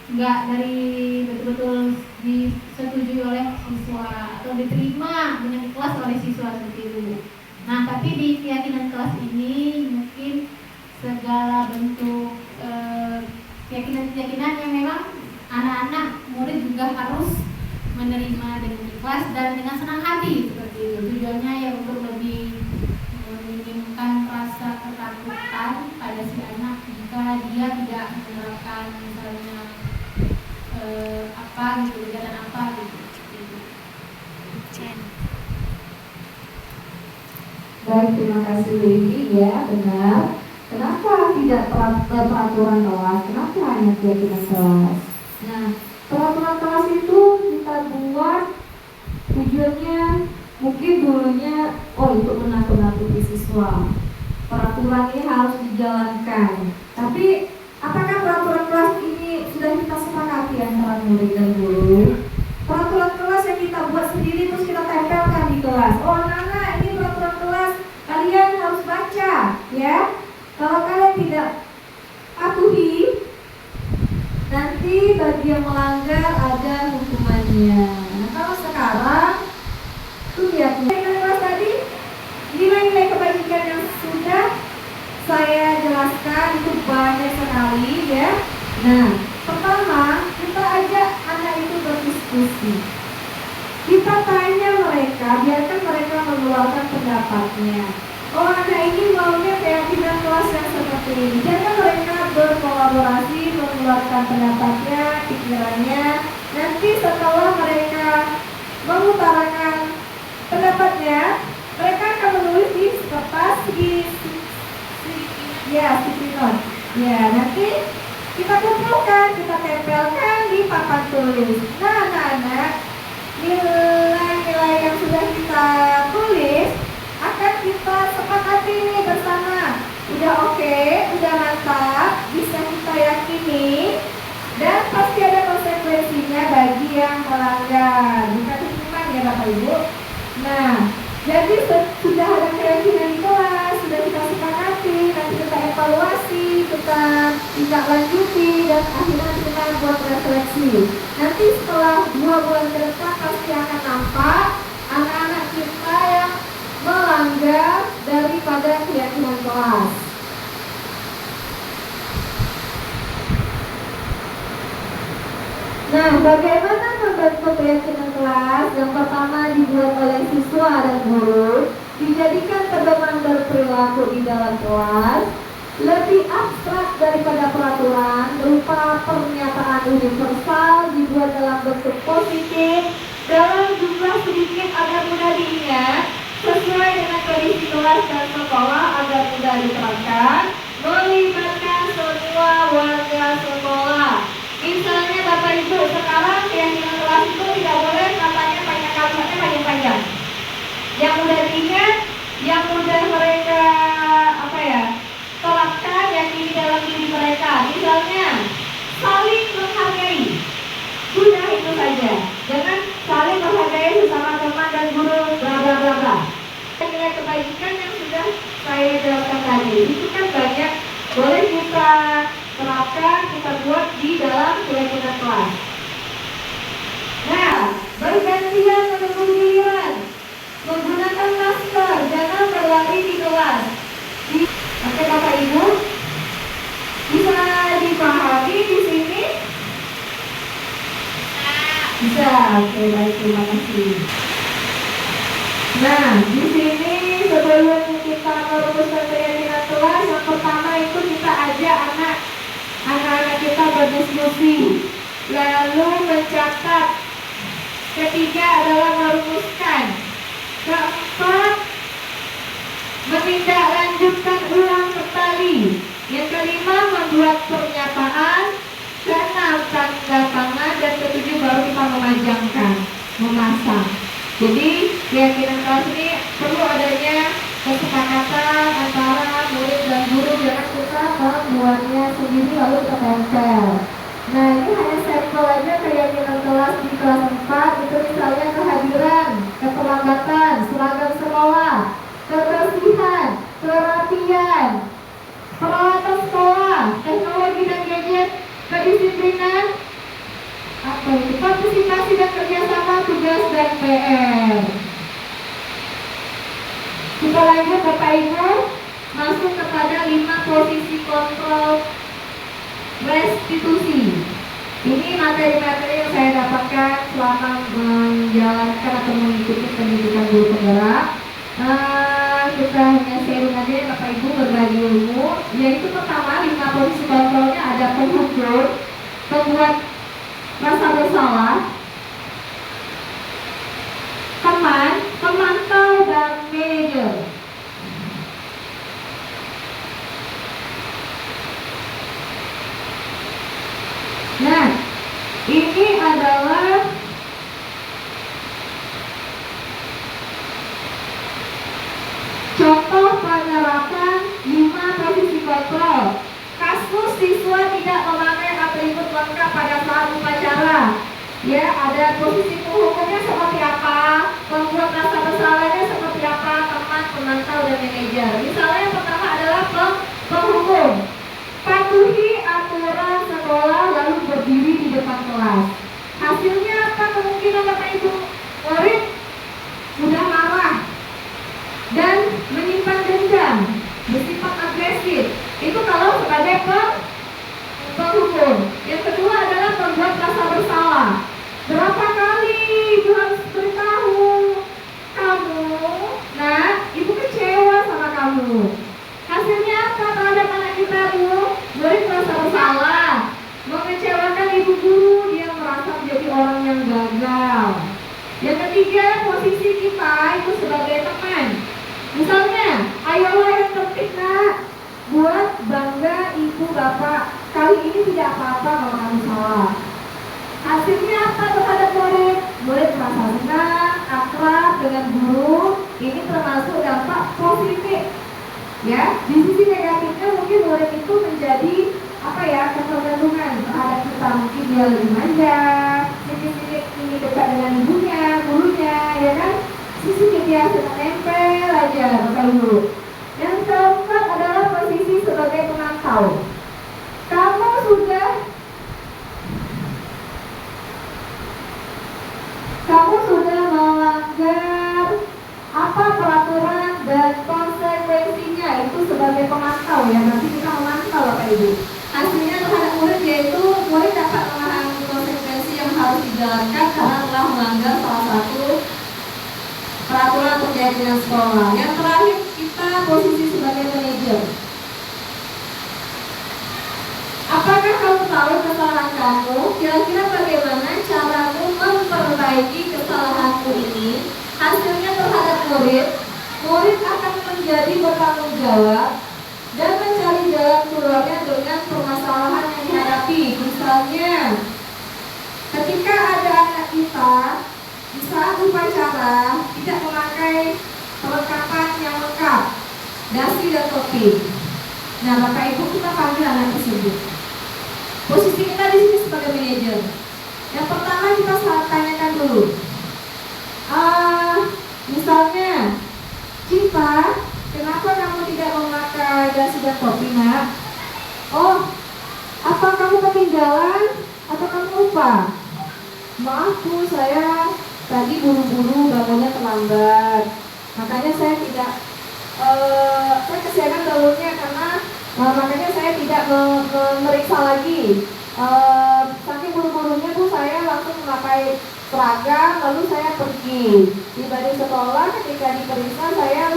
nggak dari betul-betul disetujui oleh siswa atau diterima dengan ikhlas oleh siswa seperti itu. Nah, tapi di keyakinan kelas ini mungkin segala bentuk keyakinan-keyakinan yang memang anak-anak murid juga harus menerima dengan ikhlas dan dengan senang hati seperti itu. Tujuannya ya untuk lebih meminimkan rasa ketakutan pada si anak jika dia tidak menerapkan misalnya apa gitu, kegiatan apa gitu. Baik, terima kasih Dewi. Ya, benar. Kenapa tidak peraturan kelas? Kenapa hanya keyakinan kelas? Nah, peraturan kelas itu kita buat tujuannya mungkin dulunya untuk menakut-nakuti siswa. Peraturan ini harus dijalankan. Tapi apakah peraturan kelas ini sudah kita sepakati antara murid dan guru? Peraturan kelas yang kita buat sendiri terus kita tempelkan di kelas. Oh anak-anak, ini peraturan kelas, kalian harus baca, ya. Kalau kalian tidak patuhi, nanti bagi yang melanggar ada hukumannya. Nah, kalau sekarang tuh lihat kelas tadi, nilai-nilai kebajikan yang sudah saya jelaskan itu banyak sekali, ya. Nah, pertama kita ajak anak itu berdiskusi. Kita tanya mereka, biarkan mereka mengeluarkan pendapatnya. Oh, anak ini maunya keyakinan kelas yang seperti ini. Jangan mereka berkolaborasi, mengeluarkan pendapatnya, pikirannya. Nanti setelah mereka mengutarakan pendapatnya, mereka akan menulis di kertas sticky note. Ya, nanti kita kumpulkan, kita tempelkan di papan tulis. Nah, anak-anak, nilai-nilai yang sudah kita tulis akan kita sepakati nih bersama. Udah oke, udah mantap, bisa kita yakini melanggar. Dikasih iman ya Bapak Ibu. Nah, jadi sudah ada keyakinan di kelas, sudah kita sepakati, nanti kita evaluasi, kita tidak lanjuti, dan akhirnya kita buat refleksi. Nanti setelah 2 bulan ke depan pasti akan nampak anak-anak kita yang melanggar daripada keyakinan kelas. Nah, bagaimana membentuk keyakinan kelas? Yang pertama dibuat oleh siswa dan guru, dijadikan pedoman berperilaku di dalam kelas, lebih abstrak daripada peraturan, berupa pernyataan universal, dibuat dalam bentuk positif, dalam jumlah sedikit agar mudah diingat, sesuai dengan kondisi kelas dan sekolah agar mudah diterapkan, melibatkan semua warga sekolah. Misalnya Bapak Ibu, sekarang keyakinan kelas itu tidak boleh katanya banyak kalimatnya panjang-panjang. Yang mudah diingat, yang mudah mereka terapkan, yakini dalam diri mereka. Misalnya saling menghargai. Sudah itu saja. Jangan saling menghargai sesama teman dan guru, bla bla bla bla. Nilai kebaikan yang sudah saya jelaskan tadi itu kan banyak, boleh kita terapkan, kita buat di dalam keyakinan kelas. Nah, bergantian menunggu giliran, menggunakan masker, jangan berlari di kelas. Oke Bapak Ibu, bisa dipahami di sini? Bisa, oke baik, terima kasih. Nah, di sini sebelum kita merumuskan keyakinan kelas, yang pertama itu kita ajak anak-anak kita berdiskusi, lalu mencatat. Ketiga adalah merumuskan. Keempat, menindaklanjutkan ulang kembali. Yang kelima, membuat pernyataan. Keenam, tanda tangan. Dan ketujuh, baru kita memajangkan, memasang. Jadi keyakinan kelas ini perlu adanya kesepakatan antara murid dan guru, jangan kita membuatnya sendiri lalu tertempel. Nah, ini hanya sampel aja keyakinan kelas di kelas 4. Itu misalnya kehadiran, keterlambatan, seragam sekolah, kebersihan, kerapian, peralatan sekolah, teknologi dan gadget, kedisiplinan, partisipasi dan kerjasama, tugas dan PR. Kita lanjut Bapak Ibu, masuk kepada 5 posisi kontrol restitusi. Ini materi-materi yang saya dapatkan selama menjalankan atau mengikuti pendidikan guru penggerak. Kita hanya sharing aja ya Bapak Ibu, berbagi ilmu. Yaitu pertama, 5 posisi kontrolnya ada penghukum, pembuat rasa bersalah, teman, pemantau, dan manajer. Nah, ini adalah contoh penerapan 5 posisi kontrol. Kasus siswa tidak memakai atribut lengkap pada saat upacara. Ya, ada posisi penghukumnya seperti apa, pembuat rasa bersalahnya seperti apa, teman, pemantau, dan manajer. Misalnya yang pertama adalah penghukum. Patuhi aturan sekolah lalu berdiri di depan kelas. Hasilnya apa? Kemungkinan Bapak Ibu murid sudah marah dan menyimpan dendam, bersifat agresif. Itu kalau sebagai penghukum. Yang kedua adalah membuat rasa bersalah. Berapa kali Ibu harus beritahu kamu, nah, Ibu kecewa sama kamu. Hasilnya apa terhadap anak kita, Bu? Murid merasa bersalah, mengecewakan ibu guru, dia merasa menjadi orang yang gagal. Yang ketiga, posisi kita itu sebagai teman. Misalnya, ayolah yang tertib nak, buat bangga ibu bapak. Kali ini tidak apa-apa kalau kamu salah. Hasilnya apa terhadap murid? Murid merasa senang, akrab dengan guru. Ini termasuk dampak positif. Ya, di sisi negatifnya mungkin murid itu menjadi ketergantungan terhadap kita. Mungkin dia lebih manja, sedikit ini dekat dengan ibunya, gurunya, ya kan? Sisi dia sudah nempel aja, Bapak Ibu. Yang keempat adalah posisi sebagai pemantau. Kamu sudah melanggar apa peraturan dan konsekuensinya, itu sebagai pemantau ya. Nanti kita memantau Bapak Ibu. Hasilnya terhadap murid yaitu murid dapat memahami konsekuensi yang harus dijalankan karena telah melanggar salah satu peraturan terkait dengan sekolah. Yang terakhir kita posisi sebagai manajer. Apakah kamu tahu kesalahan kamu? Kira-kira bagaimana caramu memperbaiki kesalahanmu ini? Hasilnya terhadap murid, murid akan menjadi bertanggung jawab dan mencari jalan keluarnya dengan permasalahan yang dihadapi. Misalnya, ketika ada anak kita di saat upacara tidak memakai perlengkapan yang lengkap, dasi dan topi. Nah, Bapak Ibu, kita panggil anak tersebut. Posisi kita di sini sebagai manajer. Yang pertama kita tanyakan dulu. Misalnya, Cinta, kenapa kamu tidak memakai dasi dan topi, Nak? Oh, apa kamu ketinggalan atau kamu lupa? Maaf Bu, saya tadi buru-buru bangunnya terlambat. Makanya saya tidak saya kesiangan dahulunya karena makanya saya tidak memeriksa lagi. Saking buru-burunya Bu, saya langsung memakai seragam lalu saya pergi. Tiba di sekolah ketika diperiksa saya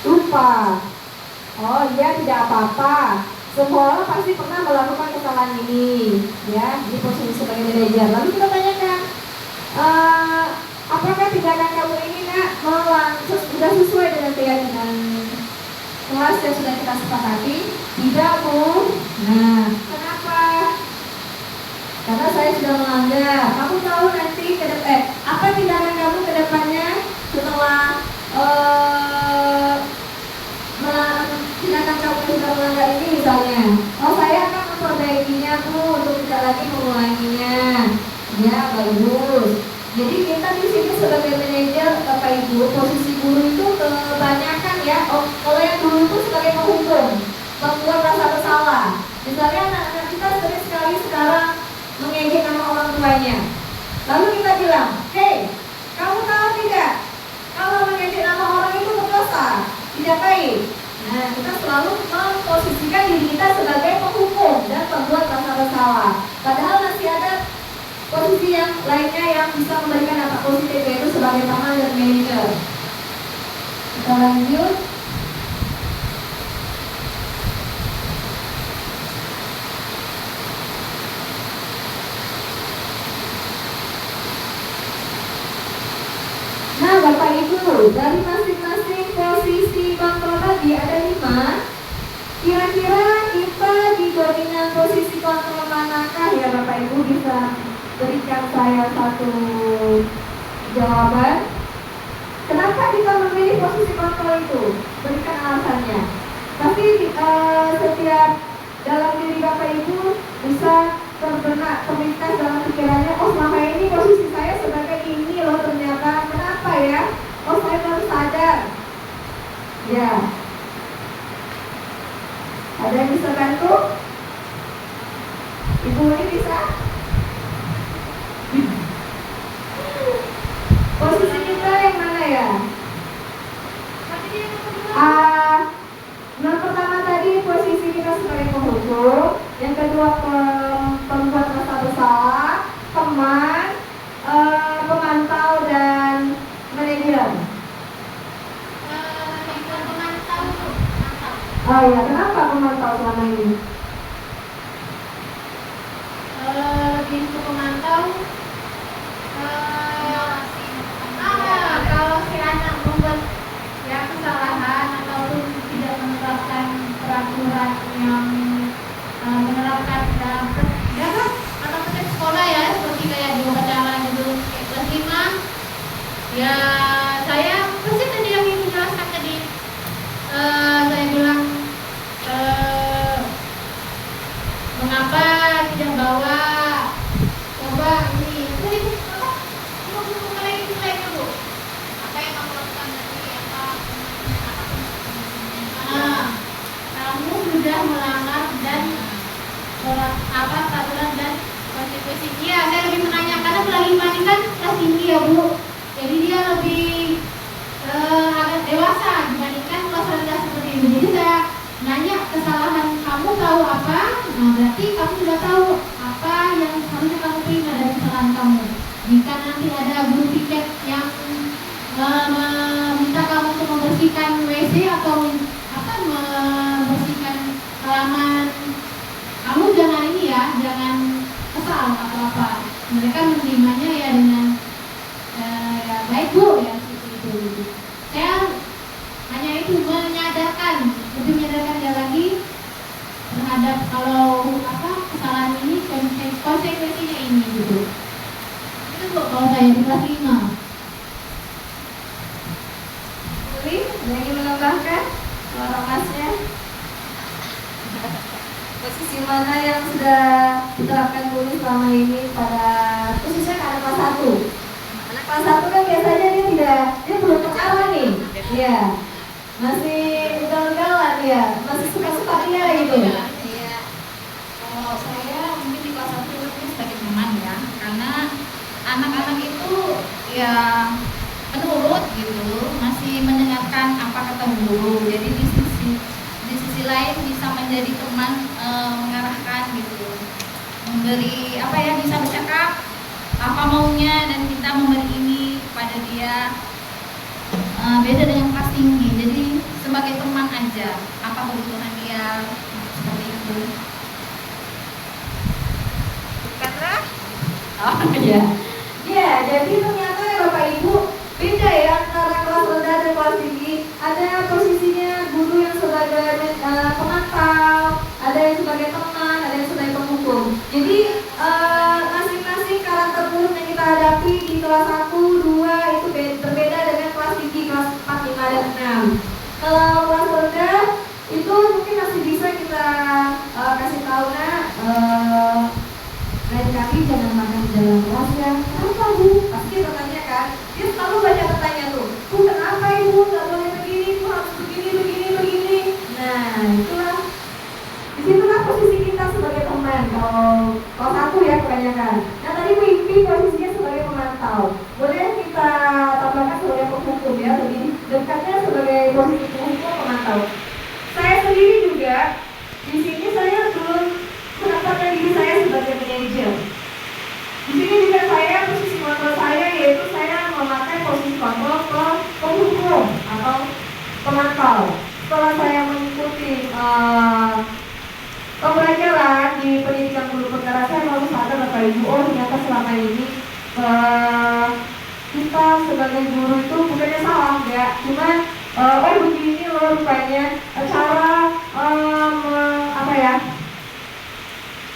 lupa. Oh iya, tidak apa-apa. Semua orang pasti pernah melakukan kesalahan ini, ya, di posisi sebagai manajer. Lalu kita tanyakan, apakah tindakan kamu ini, Nak, sudah sesuai dengan keyakinan kelas yang sudah kita sepakati? Tidak, Bu. Nah, kenapa? Karena saya sudah melanggar. Kamu tahu nanti apa tindakan kamu ke depannya setelah tindakan kamu sudah melanggar ini misalnya? Oh, saya akan memperbaikinya Bu untuk tidak lagi mengulanginya. Ya, bagus. Jadi kita di sini sebagai manajer, Bapak Ibu, posisi guru itu kebanyakan ya. Kalau yang guru itu sebagai penghukum, membuat rasa bersalah. Misalnya anak-anak kita sering sekali sekarang mengejek nama orang tuanya. Lalu kita bilang, hei, kamu tahu tidak? Kalau mengejek nama orang itu berdosa, tidak baik. Nah, kita selalu memposisikan diri kita sebagai penghukum dan pembuat rasa bersalah. Padahal masih ada posisi yang lainnya yang bisa memberikan dampak positif, yaitu sebagai teman dan manajer. Kita lanjut. Nah, Bapak Ibu, dari masing-masing posisi kontrol tadi ada 5. Kira-kira kita di dominan posisi kontrol manakah ya Bapak Ibu? Bisa berikan saya satu jawaban. Kenapa kita memilih posisi kontrol itu? Berikan alasannya. Pasti setiap dalam diri Bapak Ibu bisa terlintas dalam pikirannya, oh selama ini posisi saya sebagai ini loh ternyata. Kenapa ya? Oh, saya baru sadar. Ya. Ada yang bisa bantu? Ibu ini bisa? Posisi kita yang mana ya? Yang pertama tadi posisi kita sebagai penghukum, yang kedua pembuat rasa bersalah, teman, pemantau dan manajer. Pemantau. Oh ya, kenapa pemantau selama ini? Pintu pemantau. Kalau si anak membuat ya kesalahan ataupun tidak menerapkan peraturan yang menerapkan dalam atau sekolah ya, seperti kayak di upacara gitu, kayak kelas 5 ya, saya pasti tadi yang ibu jelaskan tadi. Saya bilang mengapa tidak bawa coba ini ya Bu. Jadi dia lebih agak dewasa dibandingkan kelas rendah seperti itu. Jadi saya nanya kesalahan kamu tahu apa? Nah berarti kamu sudah tahu apa yang harusnya kamu terima dari kesalahan kamu. Jika nanti ada guru piket yang meminta kamu untuk membersihkan WC atau membersihkan halaman, kamu jangan ini ya, jangan kesal atau apa. Mereka menerimanya ya dengan ya baik Bu ya seperti itu. Saya hanya itu lebih menyadarkan dia lagi terhadap kalau kesalahan ini konsekuensinya ini gitu. Itu Bu kalau saya di kelas 5. Uli, ada yang ingin menambahkan suara masnya? Posisi mana yang sudah diterapkan Uli selama ini pada khususnya ke anak kelas 1? Anak kelas 1 kan biasanya dia belum ketawa nih, ya masih ugal-ugalan ya, masih suka-suka dia gitu. Iya. Kalau saya mungkin di kelas 1 lebih sebagai teman ya, karena anak-anak itu ya penurut gitu, masih mendengarkan apa kata guru. Jadi di sisi lain bisa menjadi teman, mengarahkan gitu, memberi bisa bercakap apa maunya dan kita memberi ini kepada dia. Beda dengan kelas tinggi, jadi sebagai teman aja apa kebutuhan dia seperti itu. Katra? Oh iya. Ya, jadi ternyata ya Bapak Ibu beda ya antara kelas rendah dan kelas tinggi. Ada posisinya guru yang sebagai pemantau, ada yang sebagai teman, ada yang sebagai penghukum. Jadi masing-masing karakter guru yang kita hadapi di kelas 1, 2 itu berbeda dengan kelas tinggi, kelas 4, 5, dan 6. Kalau kelas rendah itu mungkin masih bisa kita kasih tahu lain kali jangan makan di dalam kelas ya. Kenapa Bu? Pasti bertanya kan. Dia selalu banyak bertanya tuh. Bu kenapa Ibu? Gak boleh begini, Bu harus begini. Nah itulah. Disitulah posisi kita sebagai teman. Kalau satu ya kebanyakan. Nah tadi Bu Impi posisinya sebagai pemantau. Boleh kita tambahkan sebagai penghukum ya. Lebih dekatnya sebagai posisi penghukum pemantau. Saya sendiri juga di sini saya belum menempatkan diri saya sebagai manajer. Di sini juga saya posisi kontrol saya yaitu saya memakai posisi kontrol ke penghukum atau pemantau. Setelah saya mengikuti pembelajaran di pendidikan guru perkara, saya baru sadar Bapak Ibu, ternyata selama ini kita sebagai guru itu bukannya salah enggak, cuman begini loh rupanya cara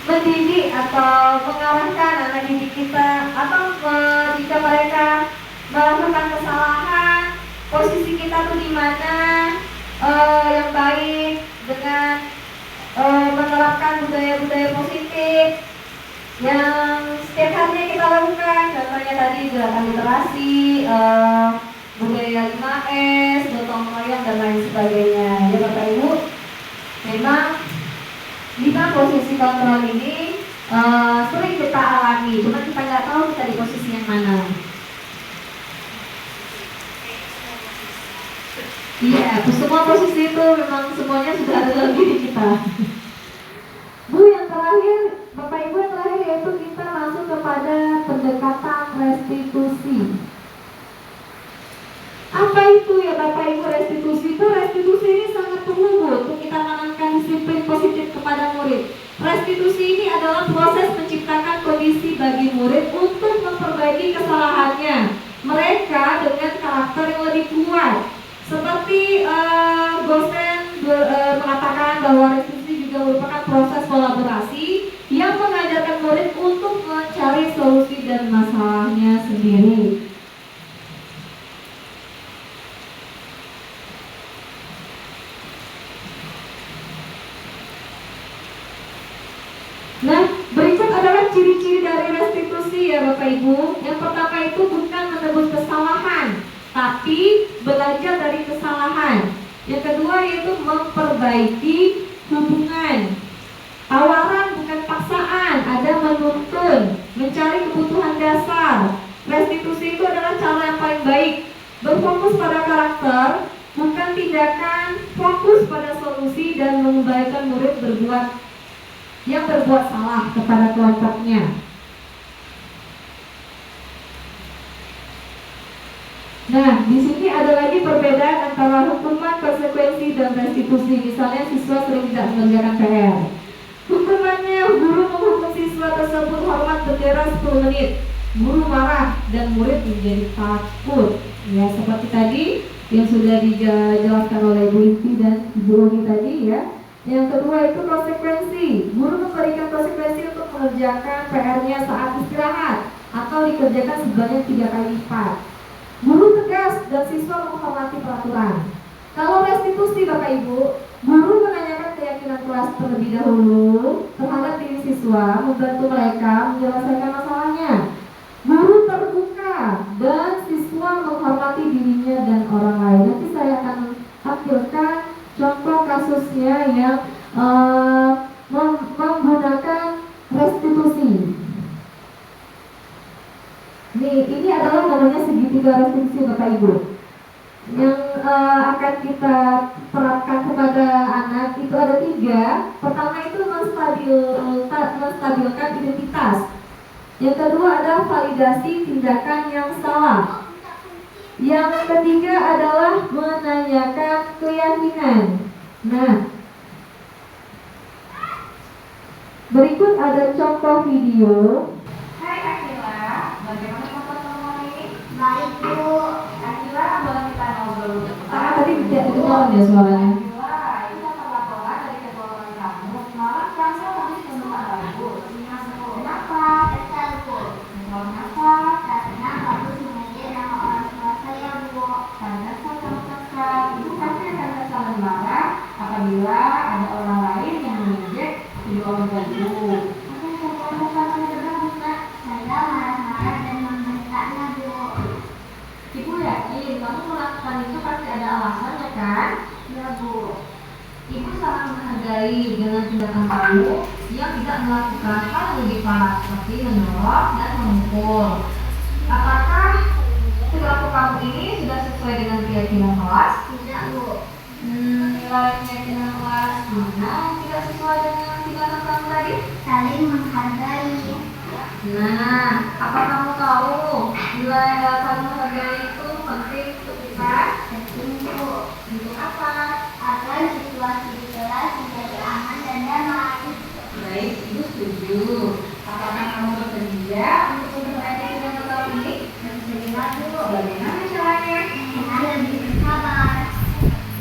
mendidik atau mengarahkan anak didik kita, atau jika mereka melakukan kesalahan, posisi kita tuh di mana yang baik dengan menerapkan budaya-budaya positif yang setiap harinya kita lakukan. Contohnya tadi gerakan literasi, budaya 5S, gotong royong dan lain sebagainya. Ya Bapak Ibu, memang 5 posisi kontrol ini sering kita alami, cuma kita nggak tahu kita di posisi yang mana. Iya, semua posisi itu memang semuanya sudah ada dalam diri kita. Bu, yang terakhir, Bapak Ibu, yang terakhir yaitu kita masuk kepada pendekatan restitusi. Apa itu ya Bapak Ibu restitusi? Restitusi ini sangat perlu Bu untuk kita tanamkan disiplin positif kepada murid. Restitusi ini adalah proses menciptakan kondisi bagi murid untuk memperbaiki kesalahannya mereka dengan karakter yang lebih kuat. Seperti dosen mengatakan bahwa restitusi juga merupakan proses kolaborasi yang mengajarkan murid untuk mencari solusi dan masalahnya sendiri. Nah, berikut adalah ciri-ciri dari restitusi ya Bapak Ibu. Yang pertama itu bukan menebus kesalahan, tapi belajar dari kesalahan. Yang kedua yaitu memperbaiki hubungan. Tawaran bukan paksaan, ada menuntun, mencari kebutuhan dasar. Restitusi itu adalah cara yang paling baik, berfokus pada karakter, bukan tindakan, fokus pada solusi dan mengembalikan murid yang berbuat salah kepada kelompoknya. Nah, di sini ada lagi perbedaan antara hukuman, konsekuensi, dan restitusi. Misalnya siswa sering tidak mengerjakan PR. Hukumannya, guru menghukum siswa tersebut hormat bendera 10 menit. Guru marah dan murid menjadi takut. Ya, seperti tadi yang sudah dijelaskan oleh Bu Ivi dan Ibu Romi tadi ya. Yang kedua itu konsekuensi. Guru memberikan konsekuensi untuk mengerjakan PR-nya saat istirahat atau dikerjakan sebanyak 3 kali lipat. Guru tegas dan siswa menghormati peraturan. Kalau restitusi Bapak Ibu, guru menanyakan keyakinan kelas terlebih dahulu terhadap diri siswa, membantu mereka menyelesaikan masalahnya. Guru terbuka dan siswa menghormati dirinya dan orang lain. Nanti saya akan tampilkan contoh kasusnya yang menggunakan restitusi. Ini adalah namanya segitiga restitusi Bapak Ibu. Yang akan kita terapkan kepada anak itu ada 3. Pertama itu menstabilkan identitas. Yang kedua adalah validasi tindakan yang salah. Yang ketiga adalah menanyakan keyakinan. Nah, berikut ada contoh video. Hai Akila, bagaimana kabar ini? Baik Bu. Akila, boleh kita ngobrol? Tadi tidak kedengaran ya suaranya. Akila, kita laporan dari ketua kamu. Malam Selasa habis menemukan lagu. Kenapa? Kesal Bu. Kenapa? Karena harus mengajar nama orang tua saya Bu. Karena saya kesal. Ibu pasti akan kesal dan marah apabila ada orang lain yang mengejek video orang tua Ibu. Saya marah-marah dan membentaknya Bu. Ibu yakin kamu melakukan itu pasti ada alasannya kan? Ya Bu. Ibu sangat menghargai dengan tindakan kamu yang tidak melakukan hal yang lebih parah seperti menyolok dan memukul. Apakah perilaku kamu ini sudah sesuai dengan keyakinan kelas? Tidak Bu. Nilai keyakinan kelas mana tidak sesuai dengan tindakan kamu tadi? Saling menghargai. Nah, apa kamu tahu nilai saling menghargai itu penting untuk kita? Penting Bu. Untuk apa? Agar situasi di kelas menjadi aman dan damai. Baik, Ibu setuju. Apakah kamu bersedia untuk memperbaiki dengan tetap ini? Bersedia Bu. Bagaimana caranya? Dengan lebih bersabar.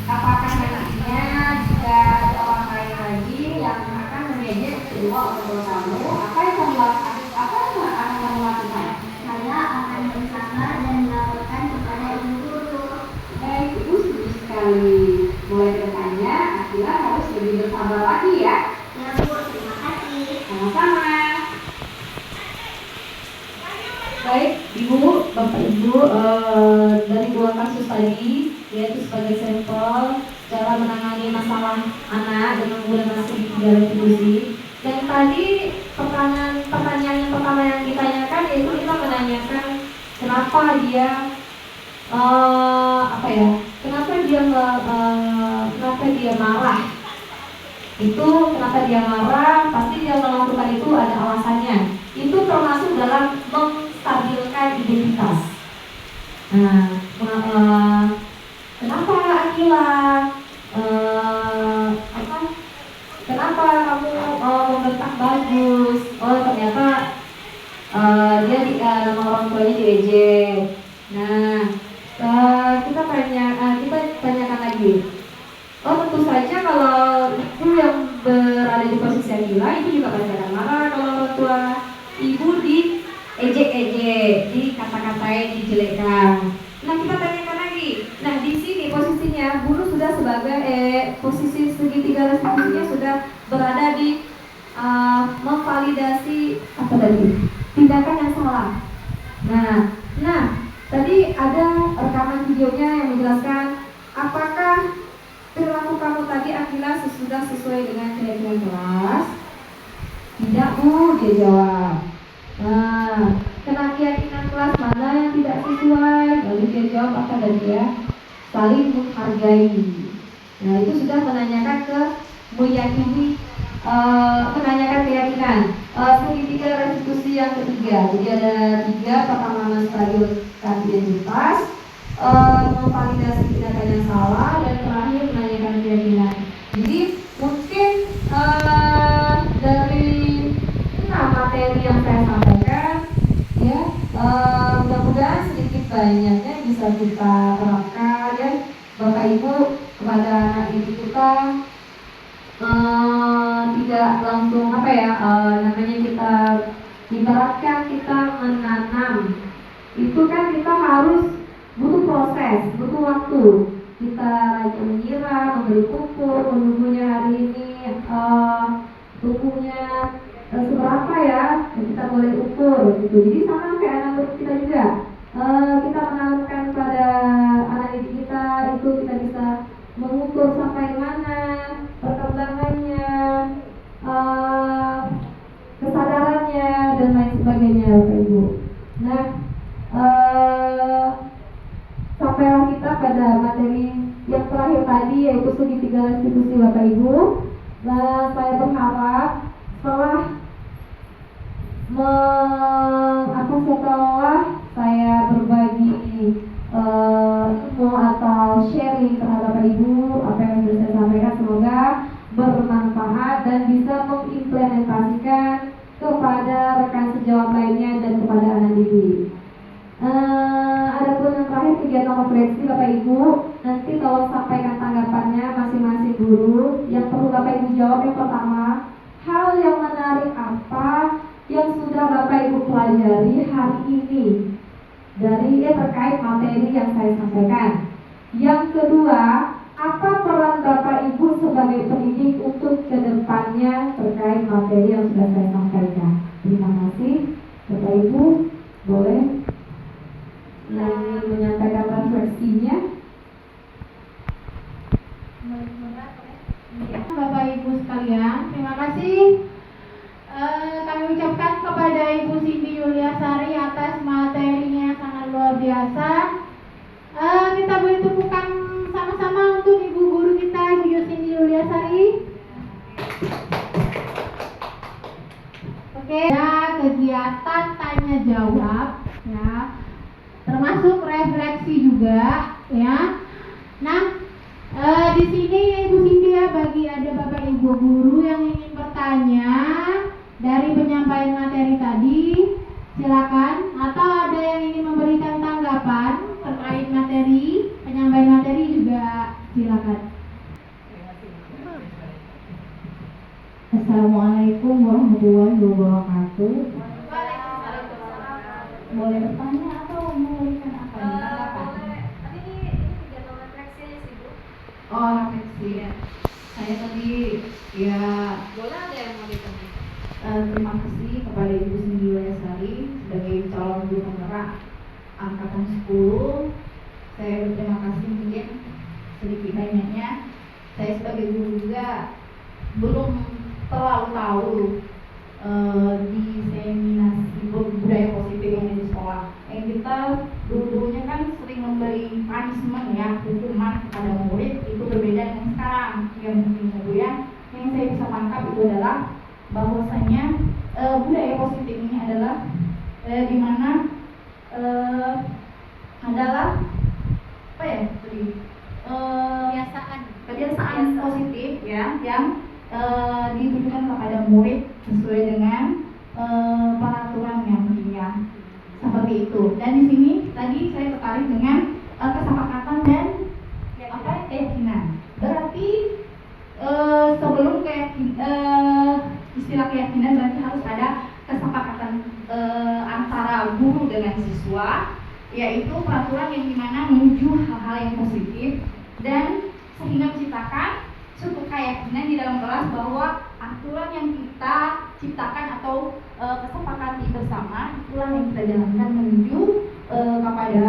Apakah nantinya jika ada orang lain lagi yang akan mengejek kedua orang tua kamu, apa yang kamu lakukan? Apa yang akan kamu lakukan? Saya akan bersabar dan melaporkan kepada ibu guru. Baik, Ibu setuju sekali. Mulai kedepannya, Akila harus lebih bersabar lagi ya. Ya Bu, terima kasih. Sama-sama. Baik, Ibu, Bapak Ibu, dari 2 kasus tadi, yaitu sebagai sampel cara menangani masalah anak dengan menggunakan segitiga restitusi. Yang tadi pertanyaan yang pertama yang ditanyakan yaitu kita menanyakan kenapa dia kenapa dia marah. Itu kenapa dia marah, pasti dia melakukan itu ada alasannya. Itu termasuk dalam menstabilkan identitas. Nah, kenapa Akila? Kenapa kamu membentak Bagus? Oh, ternyata dia nama orang tuanya diejek. Nah, kita tanyakan lagi. Oh, tentu saja kalau ibu yang berada di posisi Akila, ibu juga pasti akan marah kalau orang tua ibu diejek-ejek, dikata-katain, dijelekkan. Nah, kita tanyakan lagi. Nah, di sini posisinya guru sudah sebagai posisi segitiga restitusinya sudah berada di memvalidasi tindakan yang salah. Nah, tadi ada rekaman videonya yang menjelaskan apakah perilaku kamu tadi Akila sudah sesuai dengan keyakinan kelas? Tidak Bu, dia jawab. Nah, keyakinan kelas mana sesuai, lalu dia jawab apa dan dia saling menghargai. Nah, itu sudah menanyakan meyakini, menanyakan keyakinan. Segitiga restitusi yang ketiga, jadi ada 3. Pertama, menstadiumkan identitas, memvalidasi tindakan yang salah, dan terakhir menanyakan keyakinan. Jadi mungkin dari 6 materi yang saya sampaikan, ya, mudah-mudahan sedikit banyaknya bisa kita terapkan, ya, Bapak Ibu, kepada anak didik kita. Tidak langsung namanya kita ibaratkan kita menanam, itu kan kita harus butuh proses, butuh waktu. Kita menyiram, memberi pupuk, menunggunya hari ini tumbuhnya seberapa ya, kita boleh ukur gitu. Jadi sama kayak anak kita juga, kita menanamkan pada anak didik kita, itu kita bisa mengukur sampai mana perkembangannya, kesadarannya, dan lain sebagainya, Bapak Ibu. Nah, sampailah kita pada materi yang terakhir tadi, yaitu segitiga restitusi, Bapak Ibu. Nah, saya berharap setelah saya berbagi ilmu atau sharing terhadap Bapak Ibu, apa yang sudah saya sampaikan semoga bermanfaat dan bisa mengimplementasikan kepada rekan sejawat lainnya dan kepada anak didik. Adapun yang terakhir, kegiatan refleksi Bapak Ibu, nanti tolong sampaikan tanggapannya masing-masing guru. Yang perlu Bapak Ibu jawab, yang pertama, hal yang menarik apa yang sudah Bapak Ibu pelajari hari ini dari terkait materi yang saya sampaikan. Yang kedua, apa peran Bapak Ibu sebagai pendidik untuk kedepannya terkait materi yang sudah saya sampaikan. Terima kasih. Bapak Ibu boleh yang menyampaikan refleksinya. Bapak Ibu sekalian, terima kasih kami ucapkan kepada Ibu Cindy Yuliasari atas materinya yang sangat luar biasa. Kita boleh tepukan sama-sama untuk Ibu Guru kita, Ibu Cindy Yuliasari. Oke, ya, kegiatan tanya jawab, ya, termasuk refleksi juga, ya. Nah, di sini Ibu Cindy, ya, bagi ada Bapak Ibu guru yang ingin bertanya dari penyampaian materi tadi, silakan. Atau ada yang ingin memberikan tanggapan terkait materi, penyampaian materi juga silakan. Assalamualaikum warahmatullahi wabarakatuh. Boleh bertanya atau memberikan apa? Tadi ini kegiatan refleksi aja sih, Bu. Oh, refleksi ya. Saya tadi ya Boleh ada yang mau ditanya? terima kasih kepada Ibu Cindy Yuliasari sebagai calon guru penggerak angkatan 10. Saya berterima kasih, mungkin sedikit banyaknya saya sebagai guru juga belum terlalu tahu diseminasi budaya positif yang ada di sekolah. Kita dulu-dulunya kan sering memberi punishment, ya, hukuman kepada murid, itu berbeda dengan sekarang. Yang mungkin ya, yang saya bisa tangkap itu adalah bahwasanya budaya positif ini adalah di mana adalah apa ya, kebiasaan positif, ya, yang diberikan kepada murid sesuai dengan peraturan yang punya, seperti itu. Dan di sini tadi saya tertarik dengan kesepakatan dan keyakinan. Berarti sebelum istilah keyakinan berarti harus ada kesepakatan antara guru dengan siswa, yaitu peraturan yang dimana menuju hal-hal yang positif dan sehingga menciptakan suatu keyakinan di dalam kelas bahwa aturan yang kita ciptakan atau kesepakati bersama itulah yang kita jalankan menuju kepada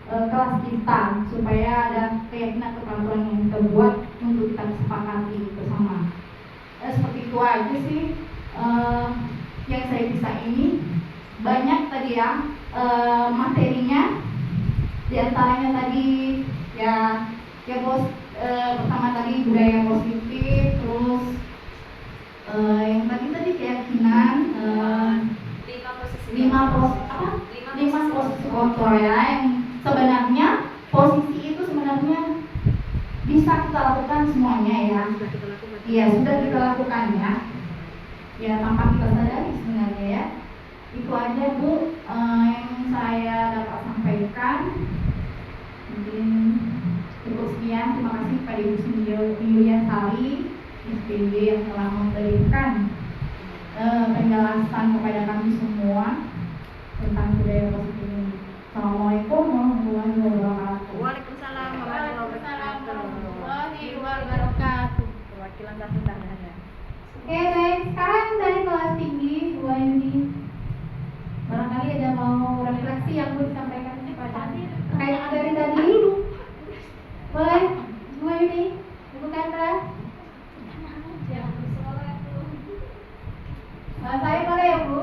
kelas kita, supaya ada keyakinan atau peraturan yang kita buat untuk kita sepakati bersama. Seperti itu aja sih yang saya bisa ini. Banyak tadi ya materinya, Di antaranya tadi ya pertama tadi budaya positif, terus yang tadi keyakinan, lima posisi kontrol ya, yang sebenarnya posisi itu sebenarnya bisa kita lakukan semuanya ya. Iya, sudah kita lakukan ya. Ya tanpa kita sadari sebenarnya ya. Itu aja Bu yang saya dapat sampaikan. Mungkin cukup sekian. Terima kasih kepada Ibu Yuliansari SPB yang telah memberikan penjelasan kepada kami semua tentang budaya positif ini. Assalamualaikum warahmatullahi wabarakatuh. Waalaikumsalam warahmatullahi wabarakatuh. Perwakilan Sunda ada. Oke, baik. Sekarang dari kelas tinggi Bu Yudi. Barangkali ada mau refleksi yang mau disampaikan terkait materi tadi. Boleh, Bu Yudi, Ibu Kandra. Saya boleh ya Bu?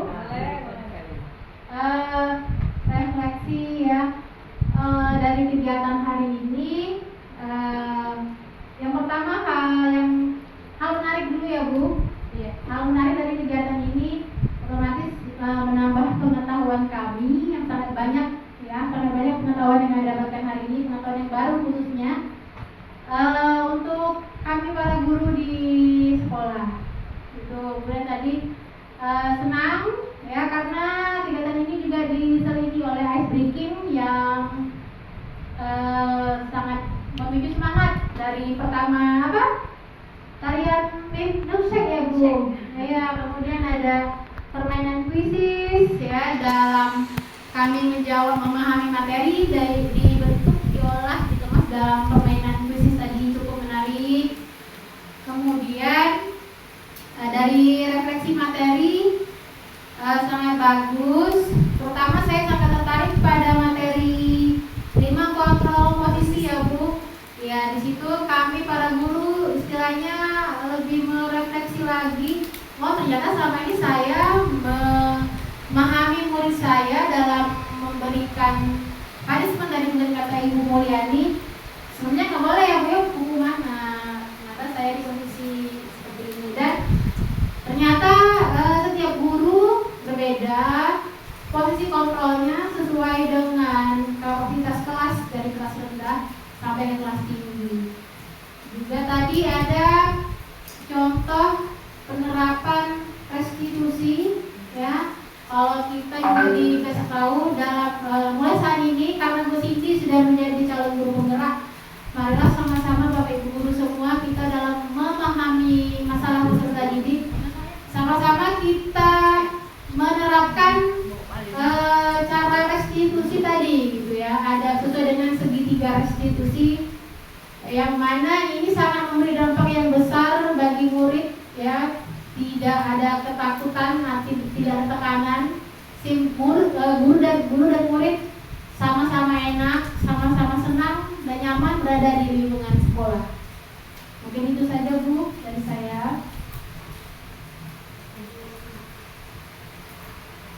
Refleksi ya dari kegiatan hari ini. Yang pertama hal menarik dulu ya Bu. Hal menarik dari kegiatan ini otomatis menambah pengetahuan kami yang sangat banyak ya, sangat banyak pengetahuan yang saya dapatkan hari ini, pengetahuan yang baru khususnya untuk kami para guru di sekolah. Itu kemudian tadi senang ya karena kegiatan ini juga diselingi oleh ice breaking yang sangat memicu semangat. Dari pertama tarian milkshake ya Bu ya, kemudian ada permainan kuisis ya dalam kami memahami materi dibentuk, diolah, dikemas dalam permainan kuisis tadi cukup menarik. Kemudian dari refleksi materi sangat bagus. Terutama saya sangat tertarik pada materi 5 kontrol posisi ya Bu. Ya, di situ kami para guru istilahnya lebih merefleksi lagi. Oh, ternyata selama ini saya memahami murid saya dalam memberikan punishment dari mungkin kata Ibu Mulyani. Sebenarnya nggak boleh ya Bu ya, hukuman. Ternyata saya di posisi seperti ini dan ternyata setiap guru berbeda posisi kontrolnya sesuai dengan kapasitas kelas dari kelas rendah sampai ke kelas tinggi. Juga tadi ada contoh penerapan restitusi ya. Kalau kita juga dikasih tahu dalam mulai saat ini karena Bu Siti sudah menjadi calon guru penggerak, marilah sama-sama Bapak Ibu guru semua kita dalam memahami masalah peserta didik, sama-sama kita menerapkan cara restitusi tadi gitu ya. Ada sesuai dengan segitiga restitusi yang mana ini sangat memberi dampak yang besar bagi murid ya. Tidak ada ketakutan, tidak ada tekanan. Guru dan murid sama-sama enak, sama-sama senang dan nyaman berada di lingkungan sekolah. Mungkin itu saja Bu dari saya.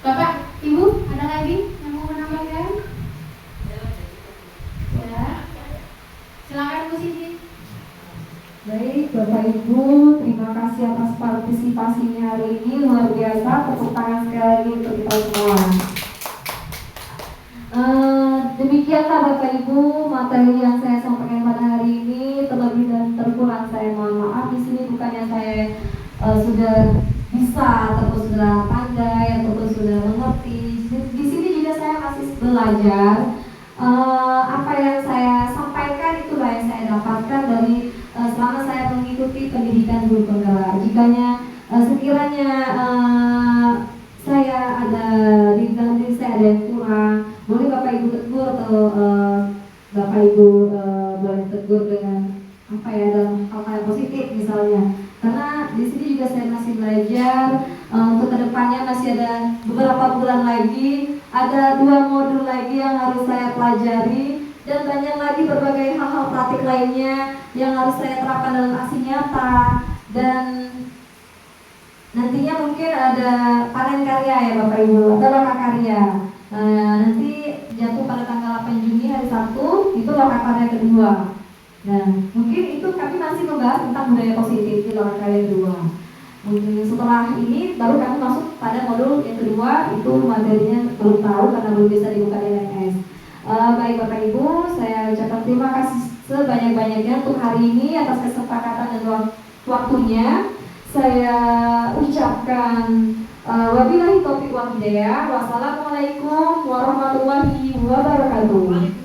Bapak, Ibu, ada lagi yang mau menambahkan? Ya. Silakan Bu Siti. Baik, Bapak Ibu, terima kasih atas partisipasinya hari ini, luar biasa. Tepuk tangan sekali lagi untuk kita semua. Demikianlah Bapak Ibu materi yang saya sampaikan pada hari ini. Terlebih dan terkurang saya mohon maaf. Di sini bukannya saya sudah bisa ataupun sudah pandai ataupun sudah mengerti. Di sini juga saya masih belajar. Apa yang saya sampaikan itulah yang saya dapatkan dari selama saya mengikuti pendidikan guru penggerak. Jikanya sekiranya saya ada di dalam diri saya ada yang kurang, boleh Bapak Ibu tegur atau Bapak Ibu boleh tegur dengan apa ya, dalam hal-hal positif misalnya. Karena di sini juga saya masih belajar. Untuk kedepannya masih ada beberapa bulan lagi, ada 2 modul lagi yang harus saya pelajari dan banyak lagi berbagai hal-hal praktik lainnya yang harus saya terapkan dalam aksi nyata. Dan nantinya mungkin ada panen karya ya Bapak Ibu, atau loka karya. Nanti jatuh pada tanggal 8 Juni hari hari Sabtu, itu lokakarya kedua. Nah, mungkin itu kami masih membahas tentang budaya positif di lokakarya kedua. Mungkin setelah ini baru kami masuk pada modul yang kedua, itu materinya belum tahu karena belum bisa dibuka di LMS. Baik Bapak Ibu, saya ucapkan terima kasih sebanyak-banyaknya untuk hari ini atas kesepakatan dan waktunya. Saya ucapkan wabillahi taufiq wal hidayah. Wassalamualaikum warahmatullahi wabarakatuh.